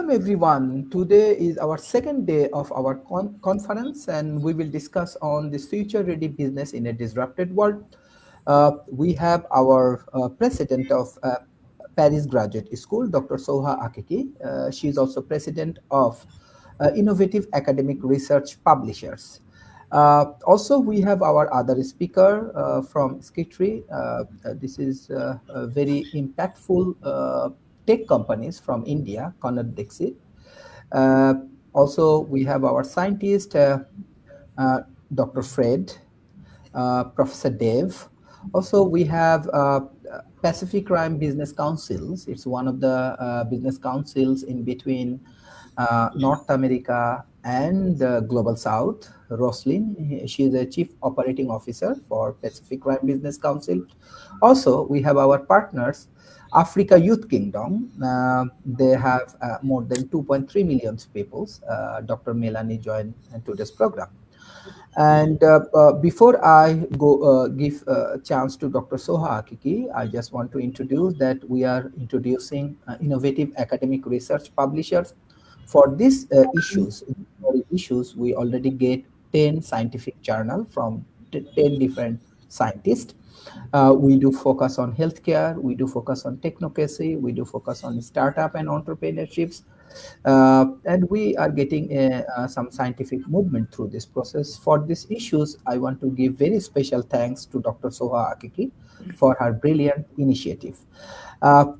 Welcome everyone. Today is our second day of our conference, and we will discuss on this future-ready business in a disrupted world. We have our president of Paris Graduate School, Dr. Soha Akiki. She is also president of Innovative Academic Research Publishers. Also, we have our other speaker from Skitry. This is a very impactful tech companies from India, Conor Dixit. Uh, Also, we have our scientist, Dr. Fred, Professor Dev. Also, we have Pacific Rim Business Councils. It's one of the business councils in between North America and Global South. Roslyn, she is a Chief Operating Officer for Pacific Rim Business Council. Also, we have our partners, Africa Youth Kingdom. They have more than 2.3 million people. Dr. Melanie joined today's program. And before I go give a chance to Dr. Soha Akiki, I just want to introduce that we are introducing innovative academic research publishers. For these issues, we already get 10 scientific journals from 10 different scientists. We do focus on healthcare, we do focus on technocracy, we do focus on startup and entrepreneurships, and we are getting some scientific movement through this process. For these issues, I want to give very special thanks to Dr. Soha Akiki for her brilliant initiative.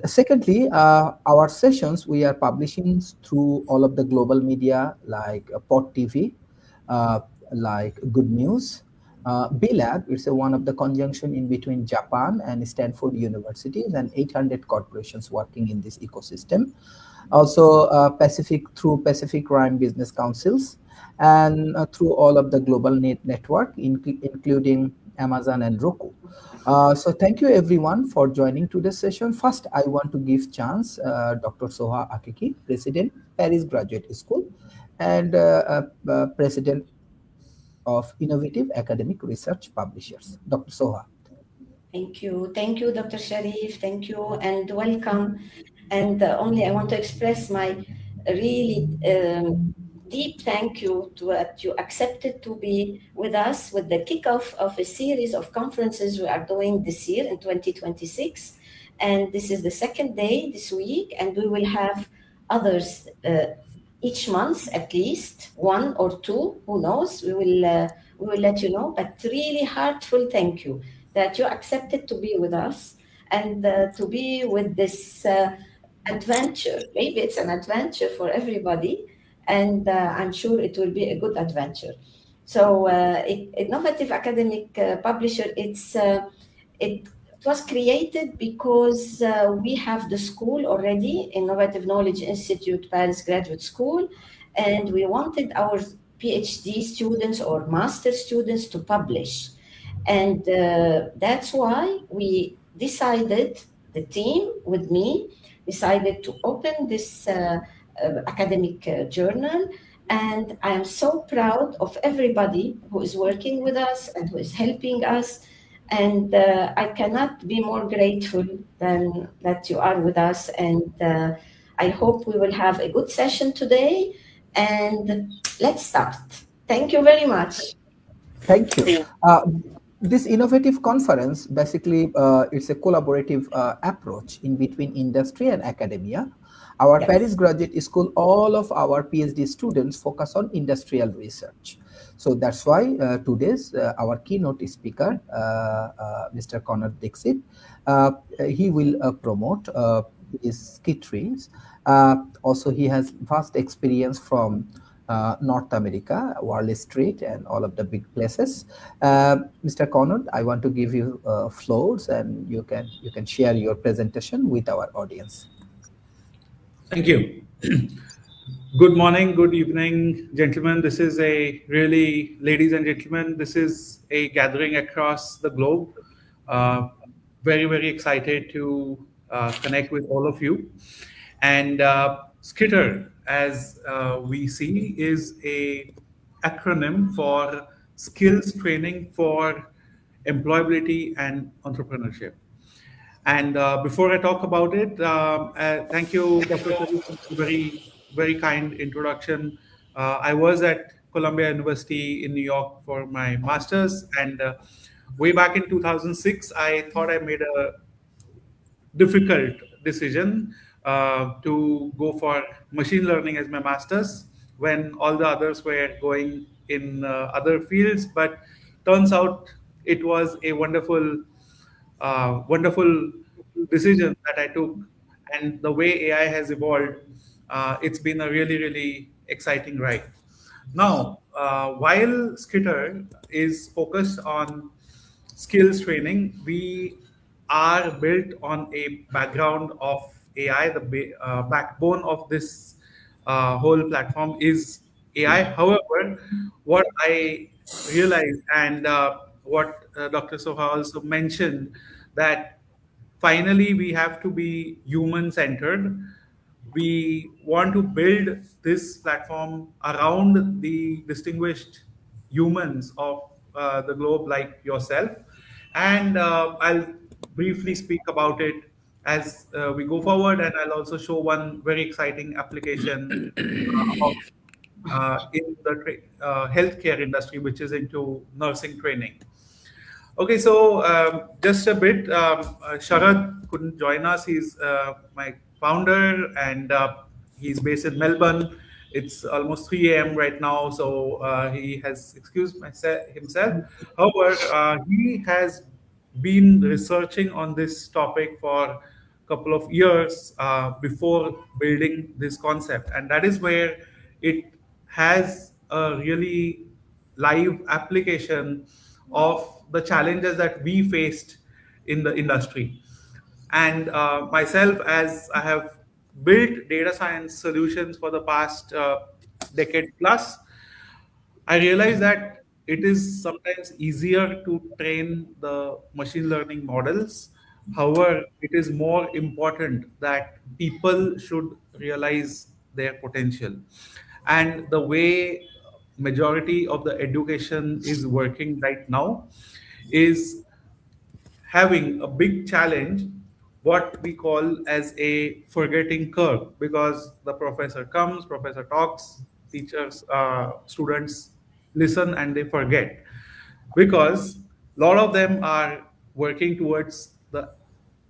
Secondly, our sessions we are publishing through all of the global media like Pod TV, like Good News. B-Lab is one of the conjunction in between Japan and Stanford universities and 800 corporations working in this ecosystem. Also, through Pacific Rim Business Councils, and through all of the global network, including Amazon and Roku. So thank you everyone for joining today's session. First, I want to give chance Dr. Soha Akiki, President, Paris Graduate School, and President of Innovative Academic Research Publishers. Dr. Soha. Thank you, Dr. Sharif. Thank you and welcome. And only I want to express my really deep thank you to that you accepted to be with us with the kickoff of a series of conferences we are doing this year in 2026. And this is the second day this week, and we will have others each month, at least one or two, who knows, we will let you know. But really heartful thank you that you accepted to be with us and to be with this adventure. Maybe it's an adventure for everybody, and I'm sure it will be a good adventure. So Innovative Academic Publisher, it was created because we have the school already, Innovative Knowledge Institute, Paris Graduate School, and we wanted our PhD students or master students to publish. And that's why we decided, the team with me, decided to open this academic journal. And I am so proud of everybody who is working with us and who is helping us. And I cannot be more grateful than that you are with us. And I hope we will have a good session today. And let's start. Thank you very much. Thank you. This innovative conference, basically, it's a collaborative approach in between industry and academia. Our Paris Graduate School, all of our PhD students focus on industrial research. So that's why today's our keynote speaker, Mr. Conor Dixit, he will promote his Skitries. Also, he has vast experience from North America, Wall Street, and all of the big places. Mr. Conor, I want to give you floors, and you can share your presentation with our audience. Thank you. Good morning, good evening, gentlemen. This is ladies and gentlemen, this is a gathering across the globe. Very, very excited to connect with all of you. And SKITTER, as we see, is a acronym for Skills Training for Employability and Entrepreneurship. And before I talk about it, thank you, Dr. Sharif, for a very very kind introduction. I was at Columbia University in New York for my master's, and way back in 2006, I thought I made a difficult decision to go for machine learning as my master's when all the others were going in other fields. But turns out it was a wonderful decision that I took. And the way AI has evolved, it's been a really exciting ride. Now, while Skitter is focused on skills training, we are built on a background of AI. The backbone of this whole platform is AI. However, what I realized, and what Dr. Soha also mentioned, that finally we have to be human centered. We want to build this platform around the distinguished humans of the globe, like yourself. And I'll briefly speak about it as we go forward, and I'll also show one very exciting application about in the healthcare industry, which is into nursing training. Okay, so just a bit, Sharad couldn't join us. He's my founder, and he's based in Melbourne. It's almost 3 a.m. right now, so he has excused himself. However, he has been researching on this topic for a couple of years before building this concept, and that is where it has a really live application of the challenges that we faced in the industry. And myself, as I have built data science solutions for the past decade plus, I realize that it is sometimes easier to train the machine learning models. However, it is more important that people should realize their potential. And the way majority of the education is working right now is having a big challenge, what we call as a forgetting curve, because the professor comes, professor talks, teachers, students listen, and they forget, because a lot of them are working towards the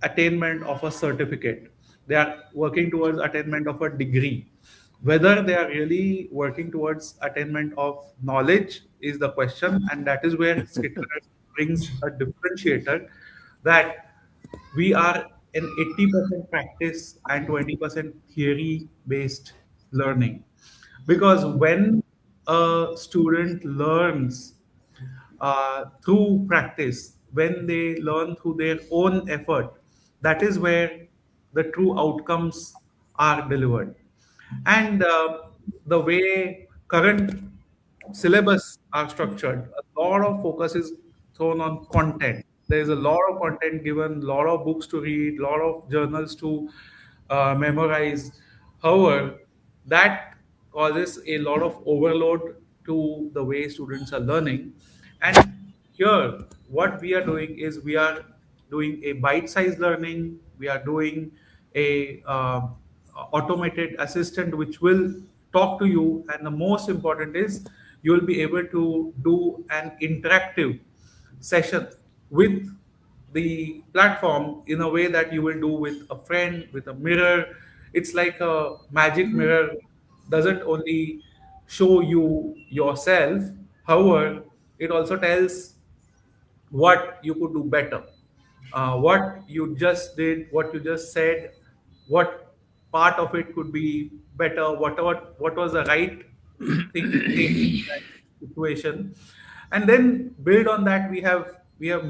attainment of a certificate. They are working towards attainment of a degree. Whether they are really working towards attainment of knowledge is the question, and that is where Skitter brings a differentiator, that we are an 80% practice and 20% theory based learning. Because when a student learns through practice, when they learn through their own effort, that is where the true outcomes are delivered. And the way current syllabus are structured, a lot of focus is thrown on content. There is a lot of content given, a lot of books to read, a lot of journals to memorize. However, that causes a lot of overload to the way students are learning. And here, what we are doing is we are doing a bite-sized learning. We are doing a automated assistant which will talk to you, and the most important is you will be able to do an interactive session with the platform in a way that you will do with a friend, with a mirror. It's like a magic mirror, doesn't only show you yourself, however, it also tells what you could do better, what you just did, what you just said, what part of it could be better, what was the right thing to say in that situation. And then build on that, we have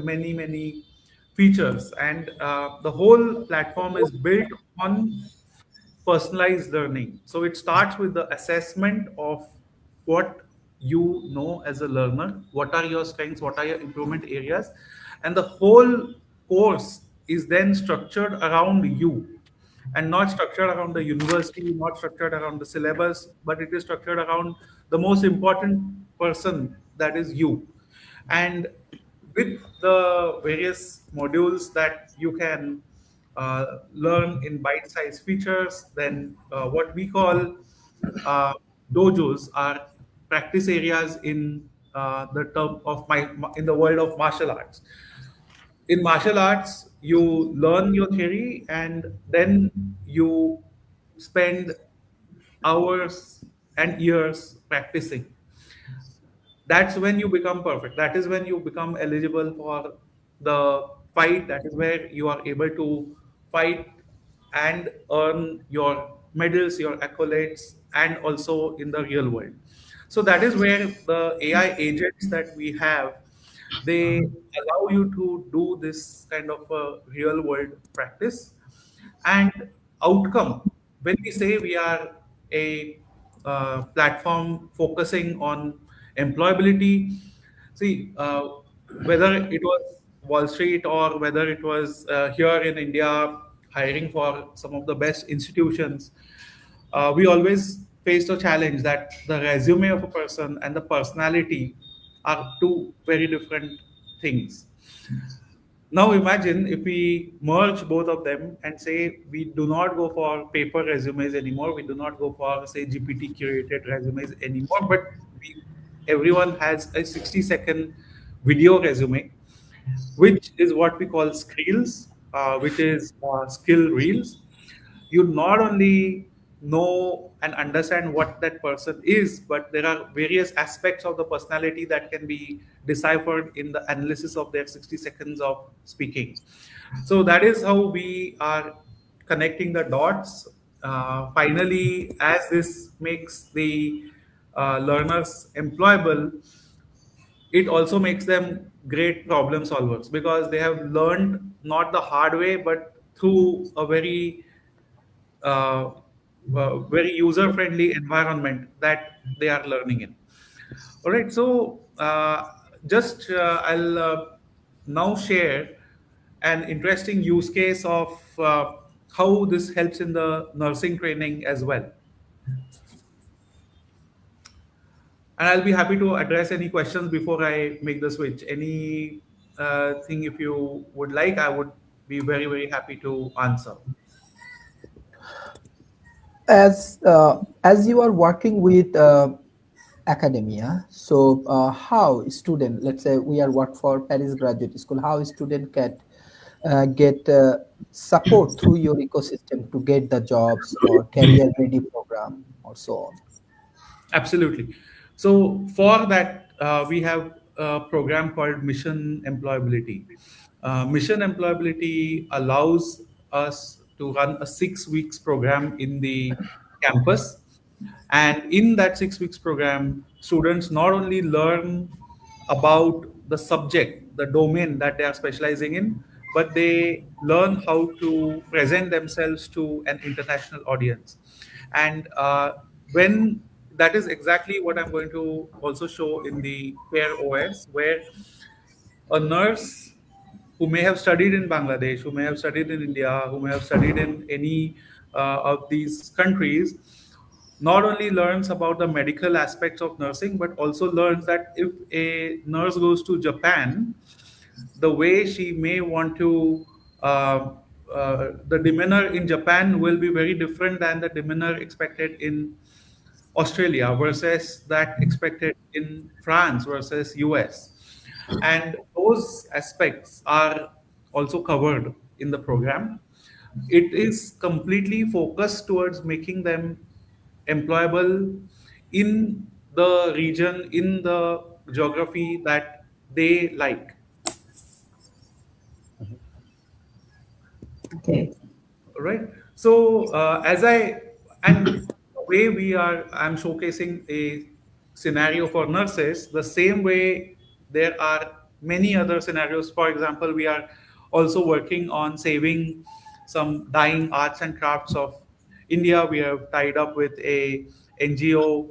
many features, and the whole platform is built on personalized learning. So it starts with the assessment of what you know as a learner, what are your strengths, what are your improvement areas, and the whole course is then structured around you, and not structured around the university, not structured around the syllabus, but it is structured around the most important person, that is you. And with the various modules that you can learn in bite-sized features, then what we call uh, dojos are practice areas in the term of in the world of martial arts. In martial arts, you learn your theory and then you spend hours and years practicing. That's when you become perfect. That is when you become eligible for the fight. That is where you are able to fight and earn your medals, your accolades, and also in the real world. So that is where the AI agents that we have, they allow you to do this kind of a real world practice and outcome. When we say we are a platform focusing on employability, see, whether it was Wall Street or whether it was here in India hiring for some of the best institutions, we always faced a challenge that the resume of a person and the personality are two very different things. Now imagine if we merge both of them and say we do not go for paper resumes anymore, we do not go for say GPT curated resumes anymore, but everyone has a 60-second video resume, which is what we call skills, which is skill reels. You not only know and understand what that person is, but there are various aspects of the personality that can be deciphered in the analysis of their 60 seconds of speaking. So that is how we are connecting the dots. Finally, as this makes the learners employable, it also makes them great problem solvers because they have learned not the hard way but through a uh, very user friendly environment that they are learning in. All right, so just I'll now share an interesting use case of how this helps in the nursing training as well. And I'll be happy to address any questions before I make the switch. Any thing if you would like, I would be very, very happy to answer. As you are working with academia, so how student, let's say we are work for Paris Graduate School, how student can get support through your ecosystem to get the jobs or career ready program or so on? Absolutely. So for that, we have a program called Mission Employability. Mission Employability allows us to run a 6 weeks program in the campus. And in that 6 weeks program, students not only learn about the subject, the domain that they are specializing in, but they learn how to present themselves to an international audience. And when that is exactly what I'm going to also show in the Pair OS, where a nurse who may have studied in Bangladesh, who may have studied in India, who may have studied in any of these countries, not only learns about the medical aspects of nursing, but also learns that if a nurse goes to Japan, the way she may want to, the demeanor in Japan will be very different than the demeanor expected in Australia versus that expected in France versus US. And those aspects are also covered in the program. It is completely focused towards making them employable in the region, in the geography that they like. Okay. Right. So as I and the way I'm showcasing a scenario for nurses, the same way there are many other scenarios. For example, we are also working on saving some dying arts and crafts of India. We have tied up with a NGO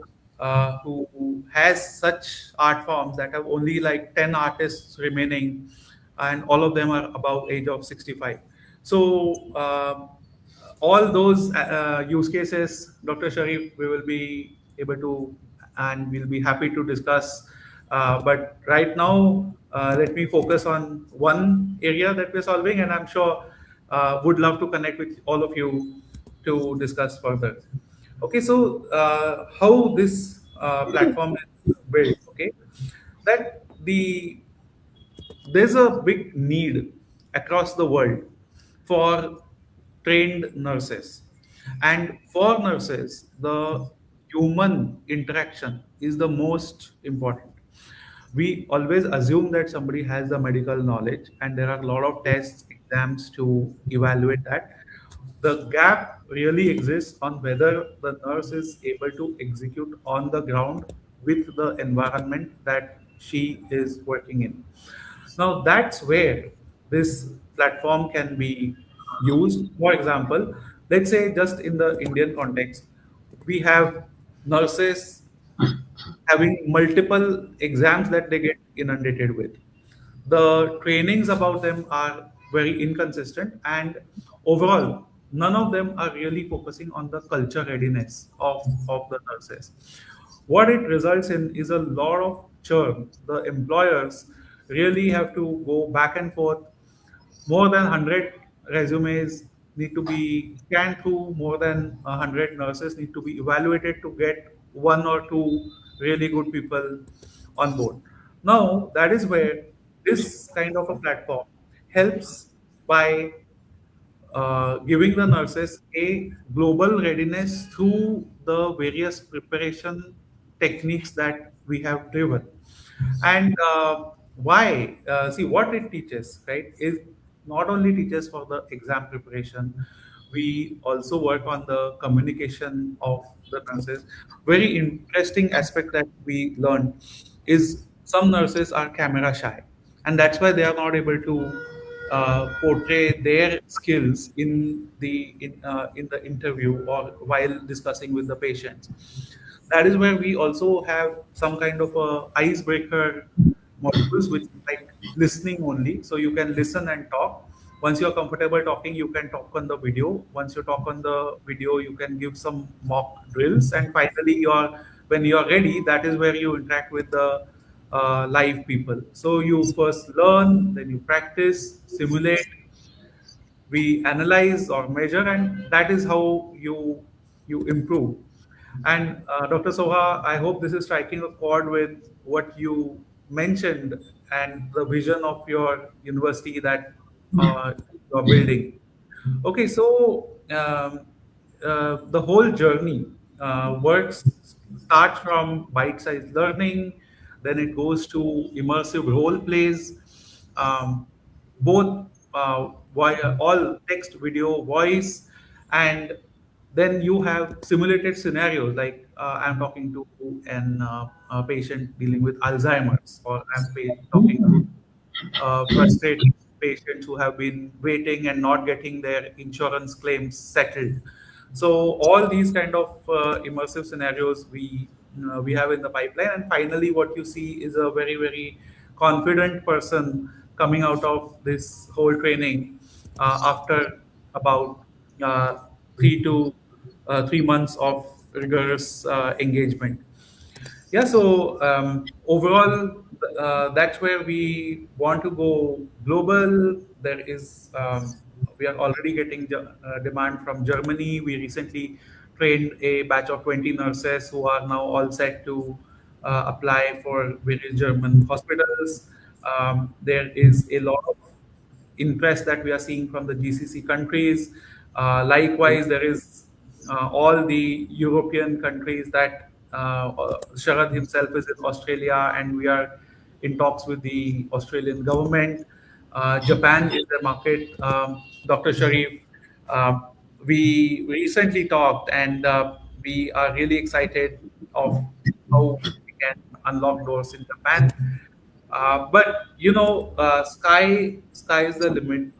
who has such art forms that have only like 10 artists remaining, and all of them are above age of 65. So all those use cases, Dr. Sharif, we will be able to and we'll be happy to discuss. But right now, let me focus on one area that we're solving, and I'm sure would love to connect with all of you to discuss further. Okay, so how this platform is built? Okay, that there's a big need across the world for trained nurses, and for nurses, the human interaction is the most important. We always assume that somebody has the medical knowledge, and there are a lot of tests, exams to evaluate that. The gap really exists on whether the nurse is able to execute on the ground with the environment that she is working in. Now, that's where this platform can be used. For example, let's say just in the Indian context, we have nurses having multiple exams that they get inundated with. The trainings about them are very inconsistent, and overall, none of them are really focusing on the culture readiness of the nurses. What it results in is a lot of churn. The employers really have to go back and forth. More than 100 resumes need to be scanned through, more than 100 nurses need to be evaluated to get one or two really good people on board. Now, that is where this kind of a platform helps by giving the nurses a global readiness through the various preparation techniques that we have driven. And why? See, what it teaches, right, is not only teaches for the exam preparation, we also work on the communication of the nurses. Very interesting aspect that we learned is some nurses are camera shy, and that's why they are not able to portray their skills in the interview or while discussing with the patients. That is where we also have some kind of a icebreaker modules, which is like listening only. So you can listen and talk. Once you're comfortable talking, you can talk on the video. Once you talk on the video, you can give some mock drills. And finally, when you're ready, that is where you interact with the live people. So you first learn, then you practice, simulate, we analyze or measure, and that is how you improve. And Dr. Soha, I hope this is striking a chord with what you mentioned and the vision of your university that you're building. Okay, so the whole journey starts from bite-sized learning, then it goes to immersive role plays, um, both all text, video, voice, and then you have simulated scenarios like I'm talking to a patient dealing with Alzheimer's, or talking to frustrated patients who have been waiting and not getting their insurance claims settled. So all these kind of immersive scenarios we have in the pipeline, and finally, what you see is a very confident person coming out of this whole training after about 3 months of rigorous engagement. Yeah, so overall, that's where we want to go global. We are already getting demand from Germany. We recently trained a batch of 20 nurses who are now all set to apply for various German hospitals. There is a lot of interest that we are seeing from the GCC countries. Likewise, there is all the European countries that Sharad himself is in Australia, and we are in talks with the Australian government. Japan is a market. Dr. Sharif, uh, we recently talked, and we are really excited of how we can unlock doors in Japan. But sky is the limit,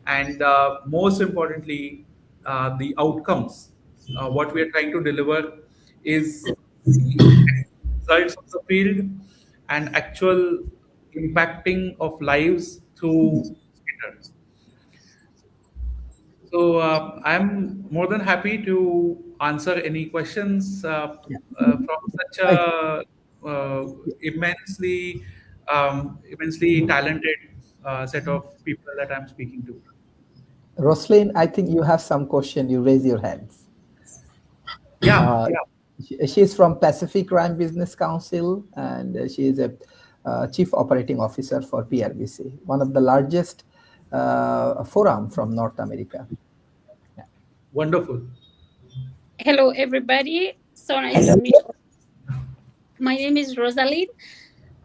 and most importantly, the outcomes. What we are trying to deliver is the results of the field and actual impacting of lives through theater. So I'm more than happy to answer any questions from such I, a immensely talented set of people that I'm speaking to. Roslyn, I think you have some question. You raise your hands. Yeah, Uh, yeah. she's from Pacific Rim Business Council, and she is a chief operating officer for PRBC, one of the largest forum from North America. Yeah. Wonderful. Hello, everybody. So nice to Hello. meet you. My name is Rosalind.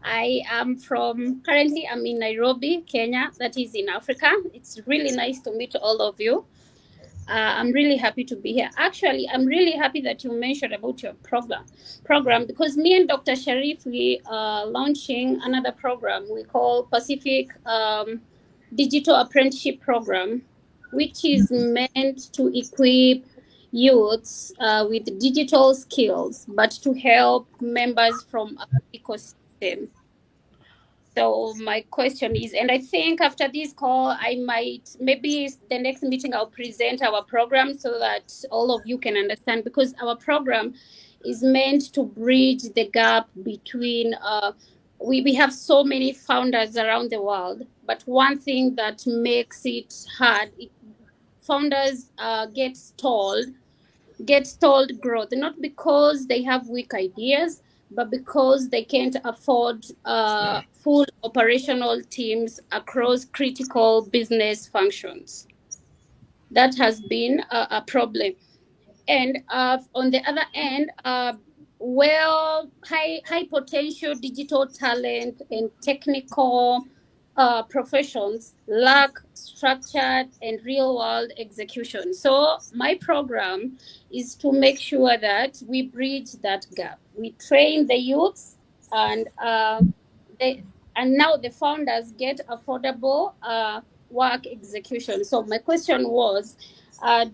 Currently I'm in Nairobi, Kenya, that is in Africa. It's really nice to meet all of you. I'm really happy to be here. Actually, I'm really happy that you mentioned about your program because me and Dr. Sharif, we are launching another program we call Pacific Digital Apprenticeship Program, which is meant to equip youths with digital skills, but to help members from our ecosystem. So my question is, and I think after this call, I might maybe the next meeting I'll present our program so that all of you can understand because our program is meant to bridge the gap between we have so many founders around the world, but one thing that makes it hard, founders get stalled growth, not because they have weak ideas, but because they can't afford full operational teams across critical business functions. That has been a problem. And on the other end, high potential digital talent and technical professions lack structured and real world execution. So my program is to make sure that we bridge that gap. We train the youths, and they and now the founders get affordable work execution. So my question was,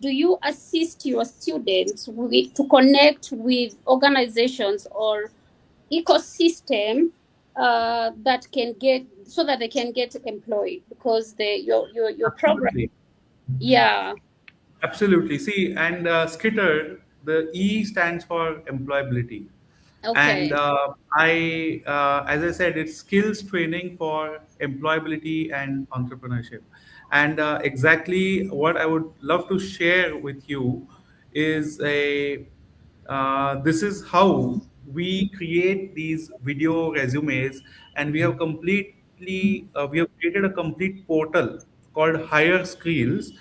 do you assist your students to connect with organizations or ecosystem that can get so that they can get employed? Because your program, Absolutely. yeah, Absolutely. See, and Skitter, the E stands for employability. And okay, as I said, it's skills training for employability and entrepreneurship. And exactly what I would love to share with you is this is how we create these video resumes, and we have created a complete portal called Hire Skills,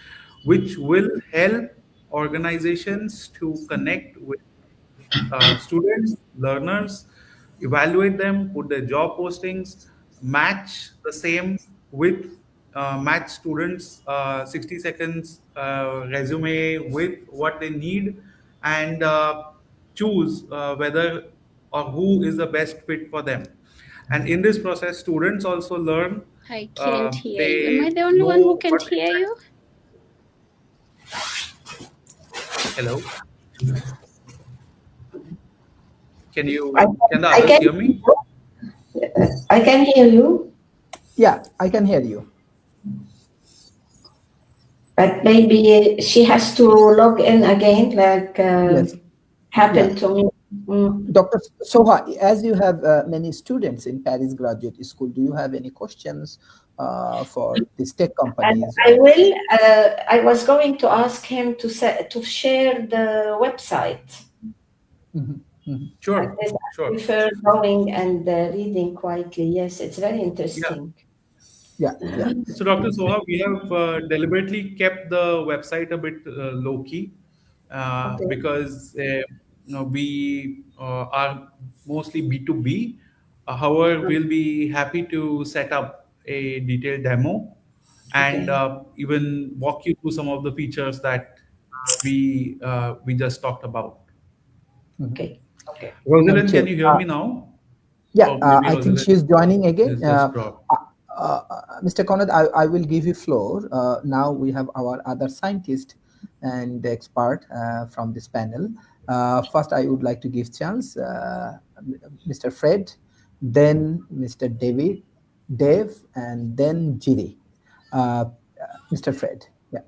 which will help organizations to connect with students, learners, evaluate them, put their job postings, match the same with match students 60 seconds resume with what they need, and choose whether or who is the best fit for them. And in this process, students also learn. I can't hear you. Am I They the only one who know can't what hear exactly. you? Hello, I, can the I others can hear me? I can hear you, Yeah, I can hear you. but maybe she has to log in again, like Yes. Yeah. happened to me. Mm. Dr. Soha, as you have many students in Paris Graduate School, do you have any questions for these tech And companies? I Or will. I was going to ask him to share the website. Mhm, mhm. Like Sure, this, I sure. prefer going and reading quietly. Yes, it's very Yeah. interesting. Yeah, yeah. So, Dr. Soha, we have deliberately kept the website a bit low key Okay. because we are mostly B2B. However, we'll be happy to set up a detailed demo and Okay. even walk you through some of the features that we just talked about. Mhm. Okay. Rosalind, can Sure. you hear me now? Yeah, Or maybe I think Rosalind she's joining again. is just dropped. Mr. Conrad, I will give you floor. Now we have our other scientist and expert from this panel. First, I would like to give chance Mr. Fred, then Mr. Dave, and then Jiri. Mr. Fred, yeah.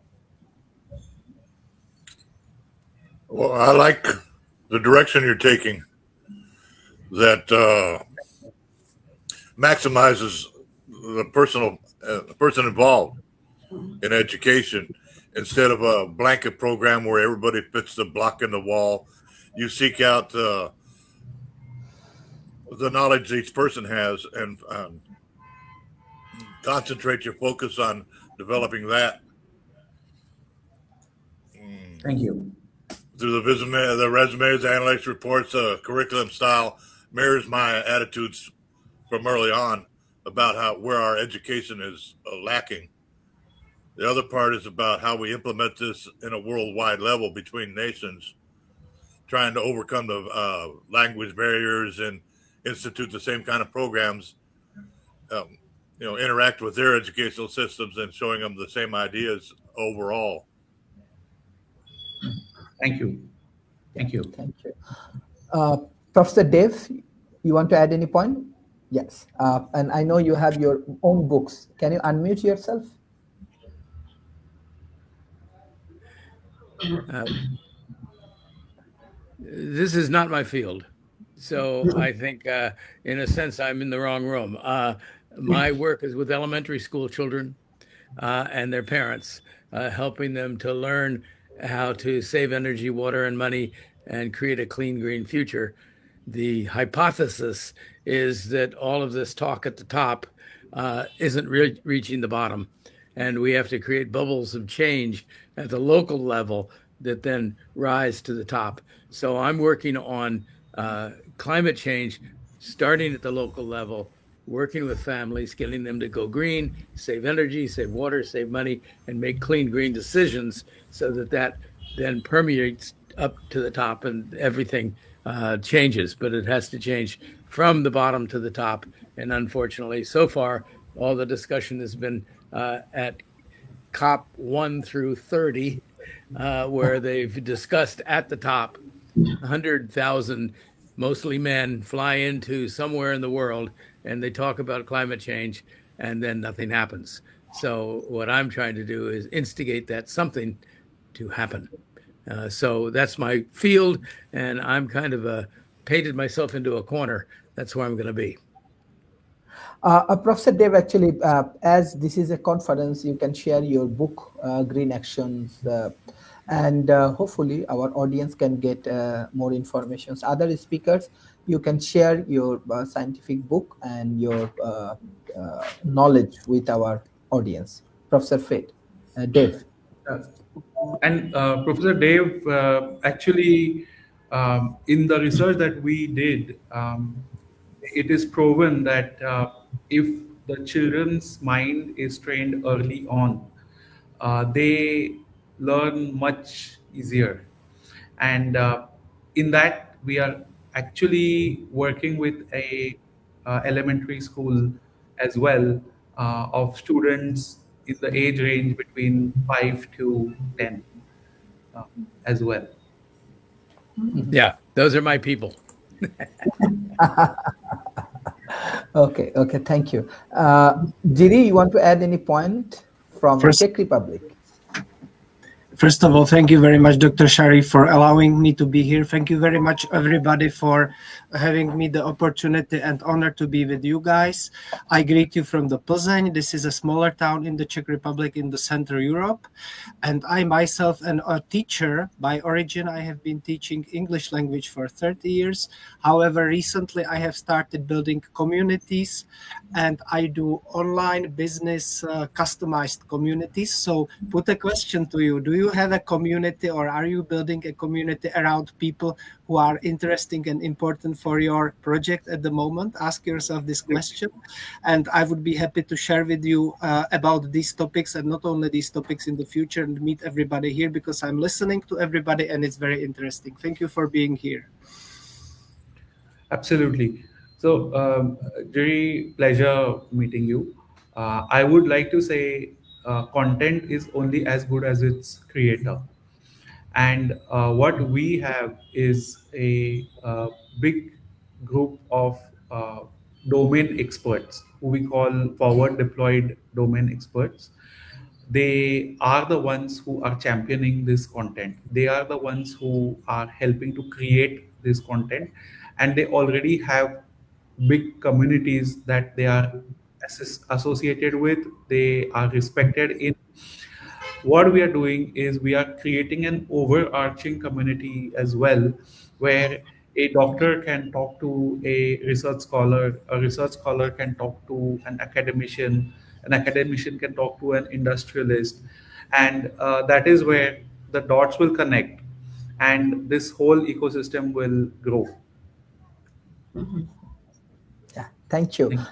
Well, I like the direction you're taking that maximizes the person involved in education instead of a blanket program where everybody fits the block in the wall you seek out the knowledge each person has and concentrate your focus on developing that. Thank you. Through the resumes, analytics reports, curriculum style mirrors my attitudes from early on about where our education is lacking. The other part is about how we implement this in a worldwide level between nations, trying to overcome the language barriers and institute the same kind of programs, interact with their educational systems and showing them the same ideas overall. Thank you. Thank you. Thank you. Professor Dave, you want to add any point? Yes. And I know you have your own books. Can you unmute yourself? This is not my field. So I think, in a sense, I'm in the wrong room. My work is with elementary school children and their parents, helping them to learn how to save energy, water, and money and create a clean, green future. The hypothesis is that all of this talk at the top isn't reaching the bottom. And we have to create bubbles of change at the local level that then rise to the top. So I'm working on climate change, starting at the local level, working with families, getting them to go green, save energy, save water, save money, and make clean, green decisions so that then permeates up to the top and everything changes. But it has to change from the bottom to the top. And unfortunately, so far, all the discussion has been at COP 1 through 30, where they've discussed at the top 100,000, mostly men, fly into somewhere in the world, and they talk about climate change, and then nothing happens. So what I'm trying to do is instigate that something to happen. So that's my field, and I'm kind of painted myself into a corner. That's where I'm going to be. Professor Dave, actually, as this is a conference, you can share your book, Green Actions, and hopefully our audience can get more information. Other speakers, you can share your scientific book and your knowledge with our audience. Professor Dave. And Professor Dave, actually, in the research that we did, it is proven that if the children's mind is trained early on, they learn much easier. And in that, we are actually working with a elementary school as well of students in the age range between 5 to 10 as well. Yeah, those are my people. Okay, thank you. Jiri, you want to add any point from Czech Republic? First of all, thank you very much, Dr. Sharif, for allowing me to be here. Thank you very much, everybody, for having me the opportunity and honor to be with you guys. I greet you from the Plzeň. This is a smaller town in the Czech Republic in the Central Europe. And I myself am a teacher by origin. I have been teaching English language for 30 years. However, recently I have started building communities, and I do online business customized communities. So put a question to you. Do you have a community, or are you building a community around people who are interesting and important for your project at the moment? Ask yourself this question, and I would be happy to share with you about these topics, and not only these topics in the future, and meet everybody here, because I'm listening to everybody and it's very interesting. Thank you for being here. Absolutely. So, very pleasure meeting you. I would like to say content is only as good as its creator. And what we have is a big group of domain experts who we call forward deployed domain experts. They are the ones who are championing this content. They are the ones who are helping to create this content, and they already have big communities that they are associated with. They are respected in. What we are doing is we are creating an overarching community as well, where a doctor can talk to a research scholar can talk to an academician can talk to an industrialist, and that is where the dots will connect, and this whole ecosystem will grow. Yeah, thank you. Thank you.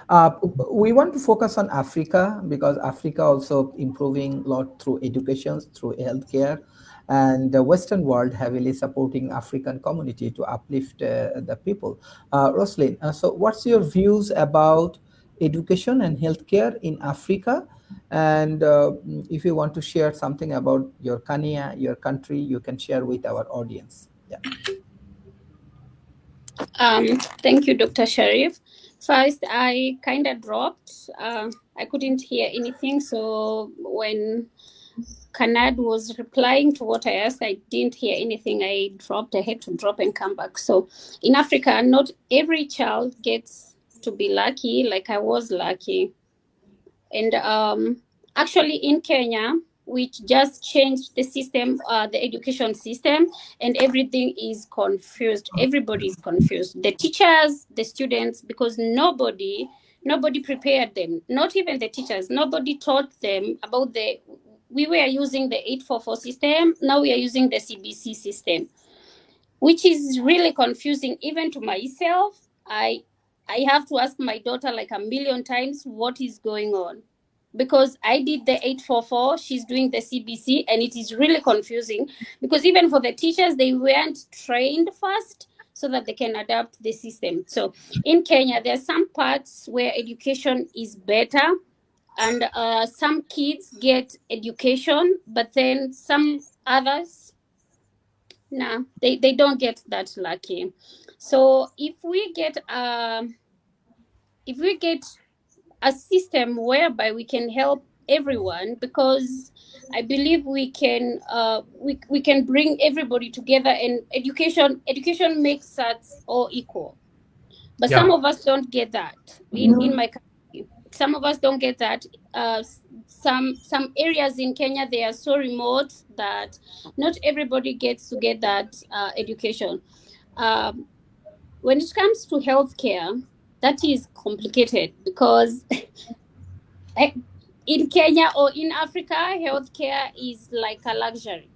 We want to focus on Africa because Africa also improving a lot through education, through healthcare, and the Western world heavily supporting African community to uplift the people. Roslyn, so what's your views about education and healthcare in Africa? And if you want to share something about your Kenya, your country, you can share with our audience. Yeah. Thank you, Dr. Sharif. First, I kind of dropped. I couldn't hear anything. So when Kanad was replying to what I asked, I didn't hear anything. I dropped. I had to drop and come back. So in Africa, not every child gets to be lucky like I was lucky. And actually in Kenya, we just changed the system, the education system, and everything is confused. Everybody is confused. The teachers, the students, because nobody prepared them. Not even the teachers. Nobody taught them about the. We were using the 844 system. Now we are using the CBC system, which is really confusing even to myself. I have to ask my daughter like a million times what is going on, because I did the 844, she's doing the CBC, and it is really confusing because even for the teachers, they weren't trained first so that they can adapt the system. So in Kenya, there are some parts where education is better, and some kids get education, but then some others, nah, they don't get that lucky. So if we get a system whereby we can help everyone, because I believe we can we can bring everybody together, and education makes us all equal. But some Yeah, of us don't get that in my country. Some of us don't get that. Some areas in Kenya, they are so remote that not everybody gets to get that education. Um, when it comes to healthcare, that is complicated because in Kenya or in Africa, healthcare is like a luxury,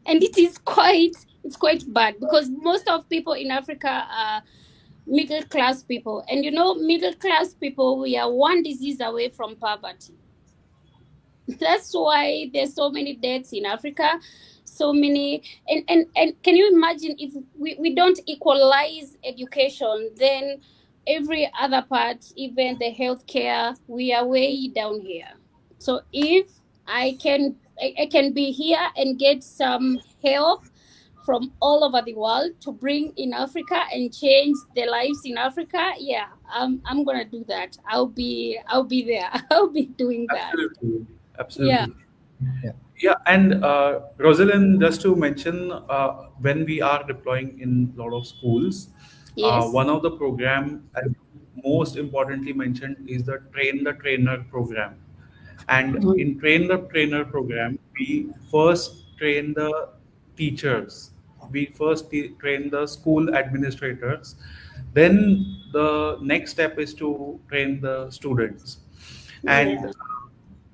and it's quite bad because most of people in Africa are middle class people, and middle class people, we are one disease away from poverty. That's why there's so many deaths in Africa, so many. And can you imagine if we don't equalize education, then every other part, even the healthcare, we are way down here. So if I can be here and get some help from all over the world to bring in Africa and change the lives in Africa, yeah, I'm gonna do that. I'll be there. I'll be doing that. absolutely, Yeah. absolutely. Yeah, and Rosalind, just to mention, when we are deploying in a lot of schools, Yes. one of the program, as most importantly mentioned, is the Train the Trainer program. And in Train the Trainer program, we first train the teachers, we first train the school administrators, then the next step is to train the students. And Yeah.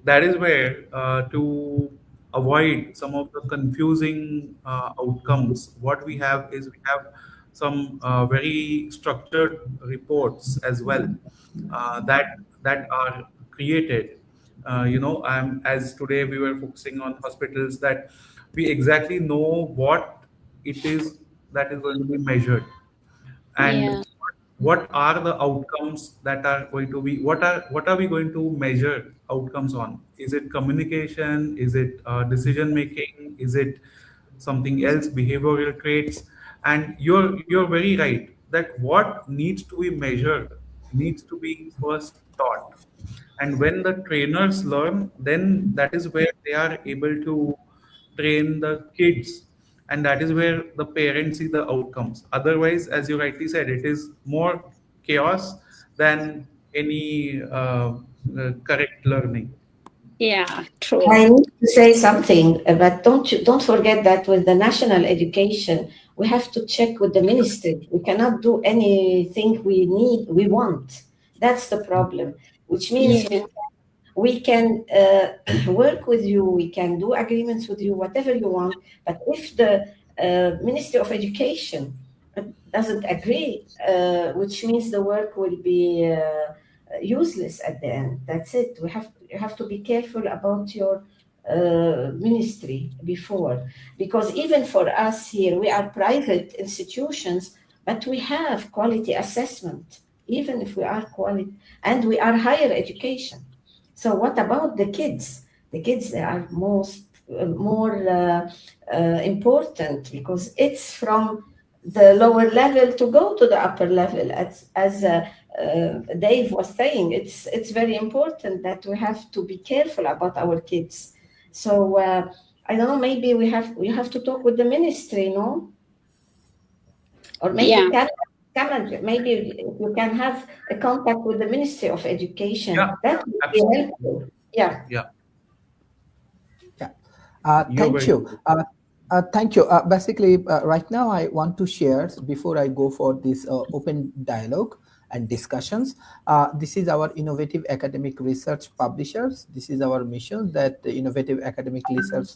that is where, to avoid some of the confusing outcomes, what we have is we have some very structured reports as well, that are created. As today we were focusing on hospitals, that we exactly know what it is that is going to be measured, and Yeah. what are the outcomes that are going to be, what are we going to measure outcomes on? Is it communication? Is it decision making? Is it something else, behavioral traits? And you're very right that what needs to be measured needs to be first taught, and when the trainers learn, then that is where they are able to train the kids, and that is where the parents see the outcomes. Otherwise, as you rightly said, it is more chaos than any correct learning. Yeah, true. I need to say something, but don't forget that with the national education, we have to check with the ministry. We cannot do anything we want. That's the problem, which means Yeah. we can work with you, we can do agreements with you, whatever you want. But if the Ministry of Education doesn't agree, which means the work will be useless at the end. That's it. You have to be careful about your ministry before, because even for us here, we are private institutions, but we have quality assessment, even if we are quality, and we are higher education. So what about the kids? The kids, they are more important, because it's from the lower level to go to the upper level. As Dave was saying, it's very important that we have to be careful about our kids. So I don't know. Maybe we have to talk with the ministry, no? Or maybe Yeah. Canada, maybe if you can have a contact with the Ministry of Yeah, Education, that would be absolutely. helpful. Yeah. Yeah, Yeah. you're Thank very you. Thank you. Basically, right now I want to share, before I go for this open dialogue and discussions, this is our innovative academic research publishers. This is our mission, that the innovative academic research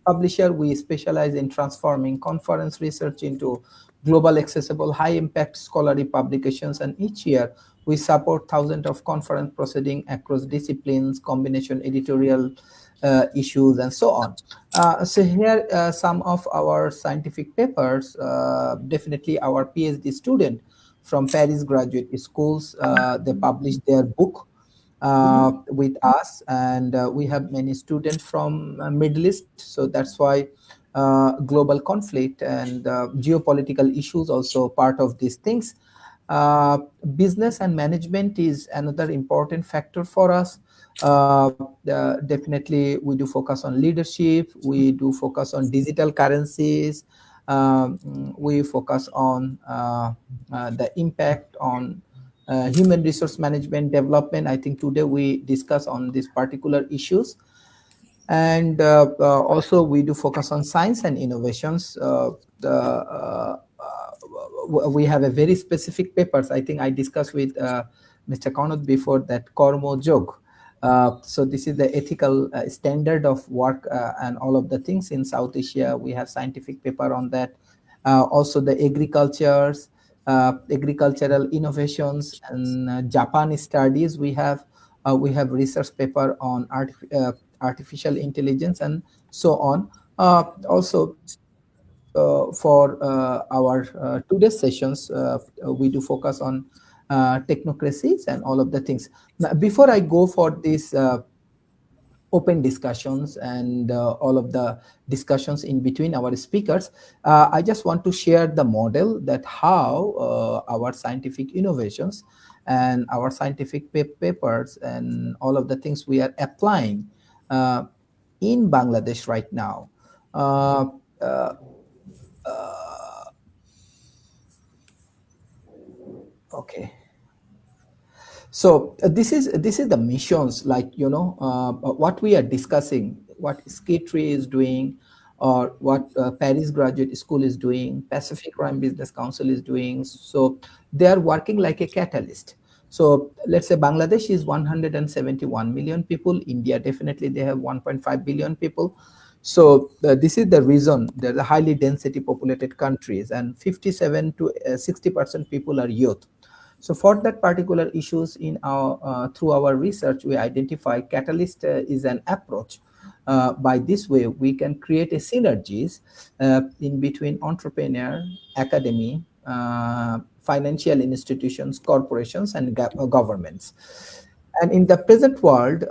publisher, we specialize in transforming conference research into global accessible high impact scholarly publications, and each year we support thousands of conference proceeding across disciplines, combination editorial issues, and so on. So here some of our scientific papers. Definitely our PhD student from Paris graduate schools, they published their book with us, and we have many students from Middle East. So that's why global conflict and geopolitical issues also part of these things. uh, Business and management is another important factor for us. Definitely we do focus on leadership, we do focus on digital currencies, we focus on the impact on human resource management development. I think today we discuss on these particular issues. And also we do focus on science and innovations. We have a very specific papers. I think I discussed with Mr. Karnot before, that Kormo Jog. So this is the ethical standard of work and all of the things in South Asia. We have scientific paper on that. Also the agricultural innovations and Japan studies. We have research paper on artificial intelligence and so on. Also for our today's sessions, we do focus on technocracies and all of the things. Now, before I go for this open discussions and all of the discussions in between our speakers, I just want to share the model, that how our scientific innovations and our scientific papers and all of the things we are applying uh, in Bangladesh right now. Uh, uh, okay. So this is the missions, like what we are discussing, what Skitree is doing, or what Paris Graduate School is doing, Pacific Rim Business Council is doing. So they are working like a catalyst. So let's say Bangladesh is 171 million people. India, definitely they have 1.5 billion people. So this is the reason they're the highly density populated countries, and 57 to 60% people are youth. So for that particular issues in our through our research, we identify catalyst is an approach. By this way, we can create a synergies in between entrepreneur, academy, financial institutions, corporations, and governments. And in the present world,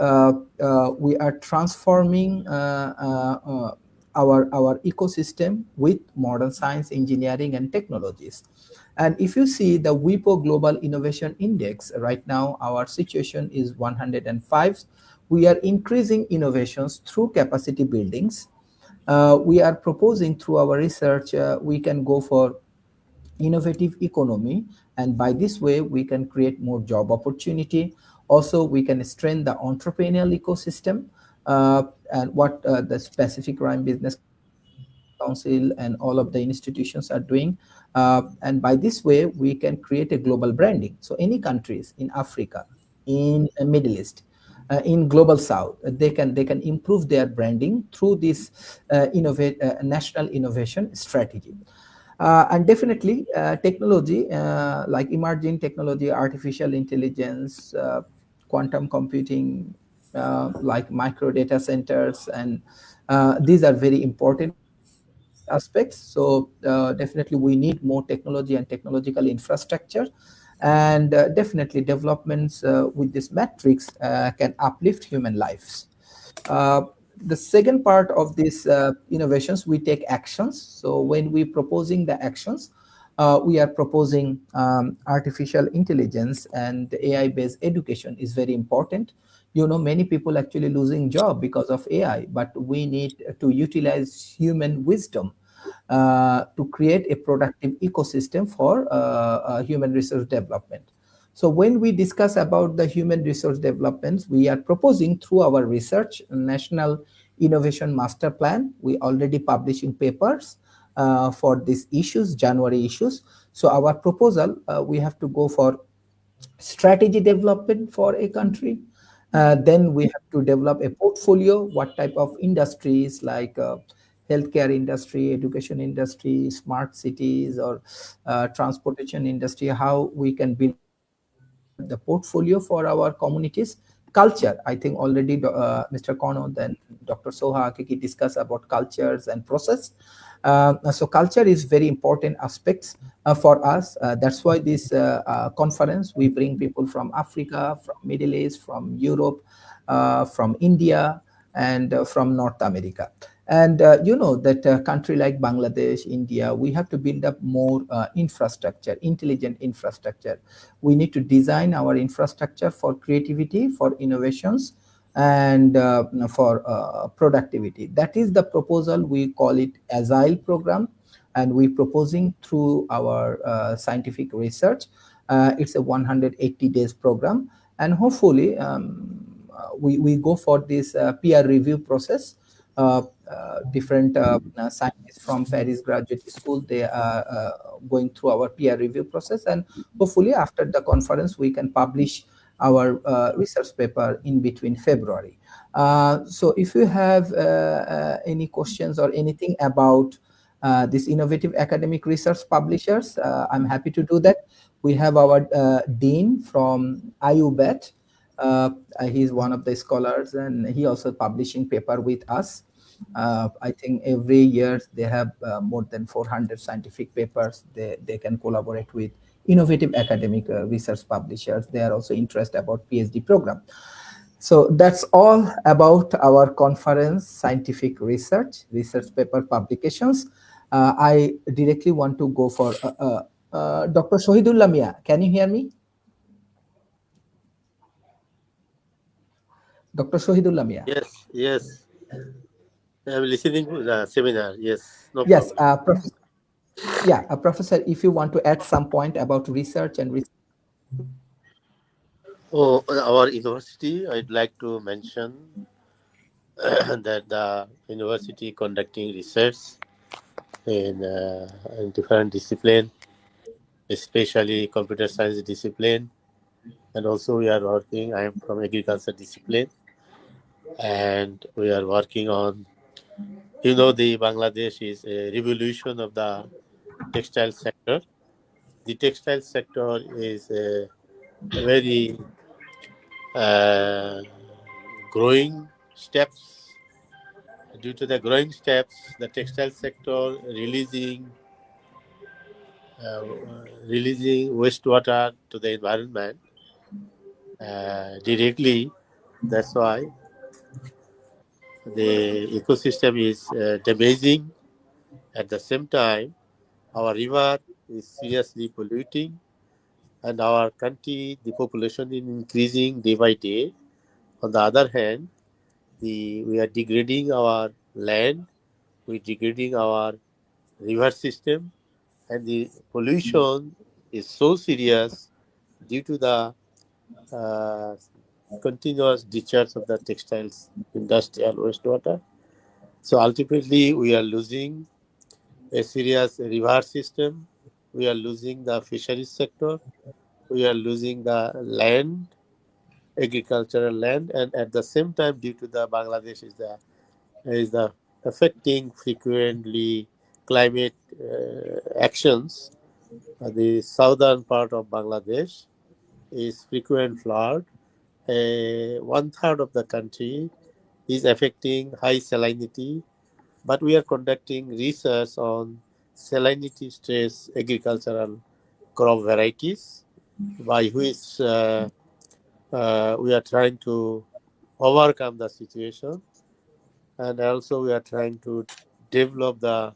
we are transforming our ecosystem with modern science, engineering, and technologies. And if you see the WIPO Global Innovation Index, right now our situation is 105. We are increasing innovations through capacity buildings. We are proposing through our research, we can go for innovative economy, and by this way we can create more job opportunity. Also we can strengthen the entrepreneurial ecosystem. and what the specific Rhyme Business Council and all of the institutions are doing. And by this way, we can create a global branding. So any countries in Africa, in Middle East, in global South, they can improve their branding through this national innovation strategy. And definitely technology, like emerging technology, artificial intelligence, quantum computing, like micro data centers, and these are very important aspects. So definitely we need more technology and technological infrastructure, and definitely developments with this matrix can uplift human lives. uh, the second part of these innovations, we take actions. So when we proposing the actions, we are proposing artificial intelligence and AI based education is very important. Many people actually losing job because of AI, but we need to utilize human wisdom to create a productive ecosystem for human resource development. So when we discuss about the human resource developments, we are proposing through our research national innovation master plan. We already publishing papers for these issues, January issues. So our proposal, we have to go for strategy development for a country. Then we have to develop a portfolio, what type of industries like healthcare industry, education industry, smart cities, or transportation industry, how we can build up the portfolio for our communities. Culture, I think already Mr. Kono, then Dr. Soha Kiki discuss about cultures and process. So culture is very important aspects for us. That's why this conference, we bring people from Africa, from Middle East, from Europe, from India, and from North America. And that country like Bangladesh, India, we have to build up more infrastructure, intelligent infrastructure. We need to design our infrastructure for creativity, for innovations, and for productivity. That is the proposal. We call it Agile program, and we proposing through our scientific research. It's a 180 days program, and hopefully we go for this peer review process. Different scientists from Paris Graduate School, they are going through our peer review process, and hopefully after the conference we can publish our research paper in between February. So if you have any questions or anything about this innovative academic research publishers, I'm happy to do that. We have our dean from IUBET. He's one of the scholars, and he also publishing paper with us. I think every year they have more than 400 scientific papers they can collaborate with innovative academic research publishers. They are also interested about PhD program. So that's all about our conference, scientific research paper publications. I directly want to go for Dr. Shohidullah Mia. Can you hear me? Dr. Shohidullah Mia. Yes, yes. I'm listening to the seminar. Yes, no Yes, problem. Professor. Yeah, Professor, if you want to add some point about research and research. Oh, our university, I'd like to mention that the university conducting research in different discipline, especially computer science discipline, and also we are working. I am from agriculture discipline, and we are working on. The Bangladesh is a revolution of the textile sector. The textile sector is a very uh, growing steps. Due to the growing steps, the textile sector uh, releasing wastewater to the environment directly. That's why the ecosystem is damaging. At the same time, our river is seriously polluting, and our country, the population is increasing day by day. On the other hand, we are degrading our land, we are degrading our river system, and the pollution is so serious due to the uh, continuous discharge of the textiles industrial wastewater. So ultimately, we are losing a serious river system. We are losing the fisheries sector. We are losing the land, agricultural land, and at the same time, due to the Bangladesh is the affecting frequently climate actions. The southern part of Bangladesh is frequent flood. One third of the country is affecting high salinity, but we are conducting research on salinity stress agricultural crop varieties by which we are trying to overcome the situation, and also we are trying to develop uh,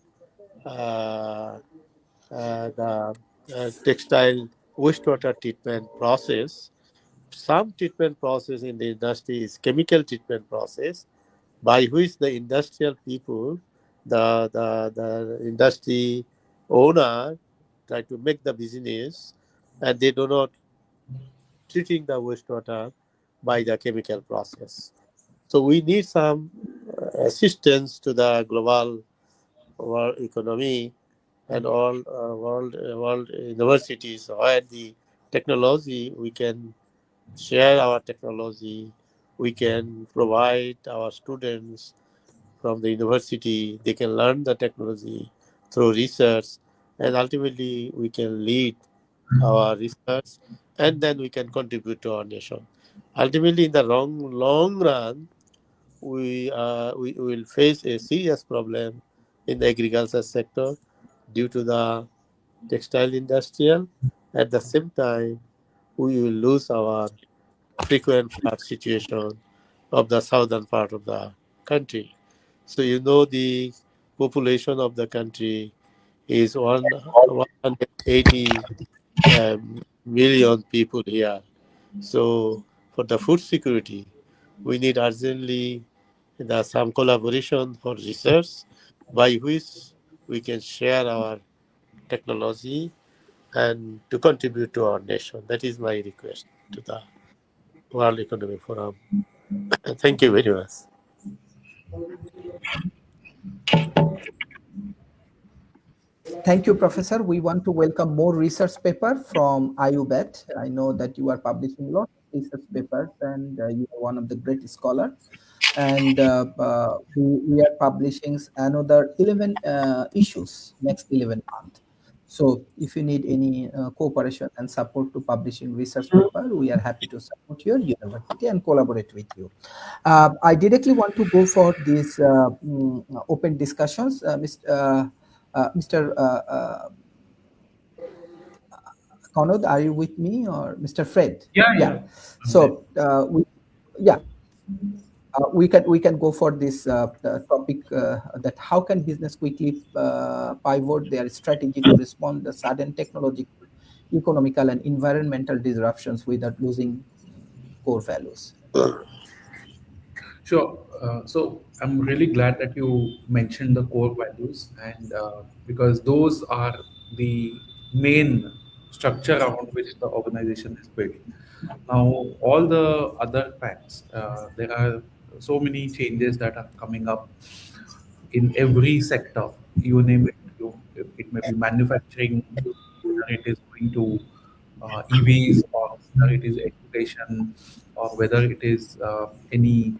the textile wastewater treatment process. Some treatment process in the industry is chemical treatment process by which the industrial people, the industry owner, try to make the business, and they do not treating the wastewater by the chemical process. So we need some assistance to the global world economy and all world universities where the technology we can share our technology, we can provide our students from the university, they can learn the technology through research, and ultimately we can lead our research, and then we can contribute to our nation. Ultimately, in the long run, we will face a serious problem in the agriculture sector due to the textile industrial. At the same time, we will lose our frequent flood situation of the southern part of the country. So you know the population of the country is 180 million people here. So for the food security, we need urgently some collaboration for research by which we can share our technology and to contribute to our nation. That is my request to the World Economic Forum. Thank you very much. Thank you, Professor. We want to welcome more research paper from IUBET. I know that you are publishing lots of research papers and you are one of the great scholars. And we are publishing another 11 issues next 11 months. So if you need any cooperation and support to publishing research paper, we are happy to support your university and collaborate with you. I directly want to go for these open discussions. Mr. Conrad, are you with me, or Mr. Fred? Yeah, Yeah. yeah. I'm there. So yeah, we can go for this topic that how can business quickly pivot their strategy to respond to sudden technological, economical, and environmental disruptions without losing core values. Sure. So I'm really glad that you mentioned the core values, and because those are the main structure around which the organization is built. Now, all the other facts, there are so many changes that are coming up in every sector. You name it. It may be manufacturing, whether it is going to EVs, or whether it is education, or whether it is any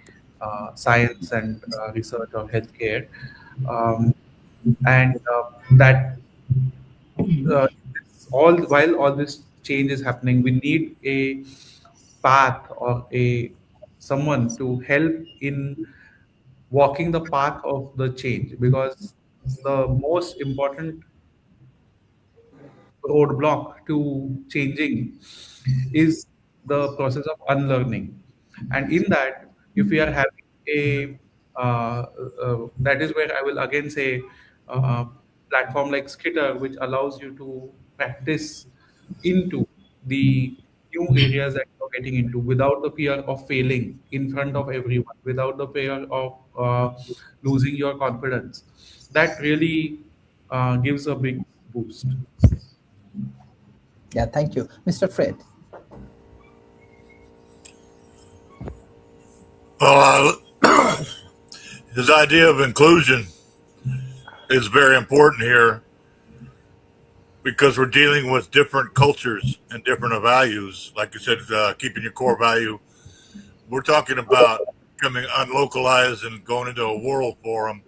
science and research or healthcare. Um, and that all while all this change is happening, we need a path or a someone to help in walking the path of the change, because the most important roadblock to changing is the process of unlearning. And in that, if we are having a that is where I will again say platform like Skitter, which allows you to practice into the new areas that you're getting into without the fear of failing in front of everyone, without the fear of losing your confidence. That really gives a big boost. Yeah, thank you, Mr. Fred. Well, his idea of inclusion is very important here because we're dealing with different cultures and different values. Like you said, keeping your core value. We're talking about becoming unlocalized and going into a world forum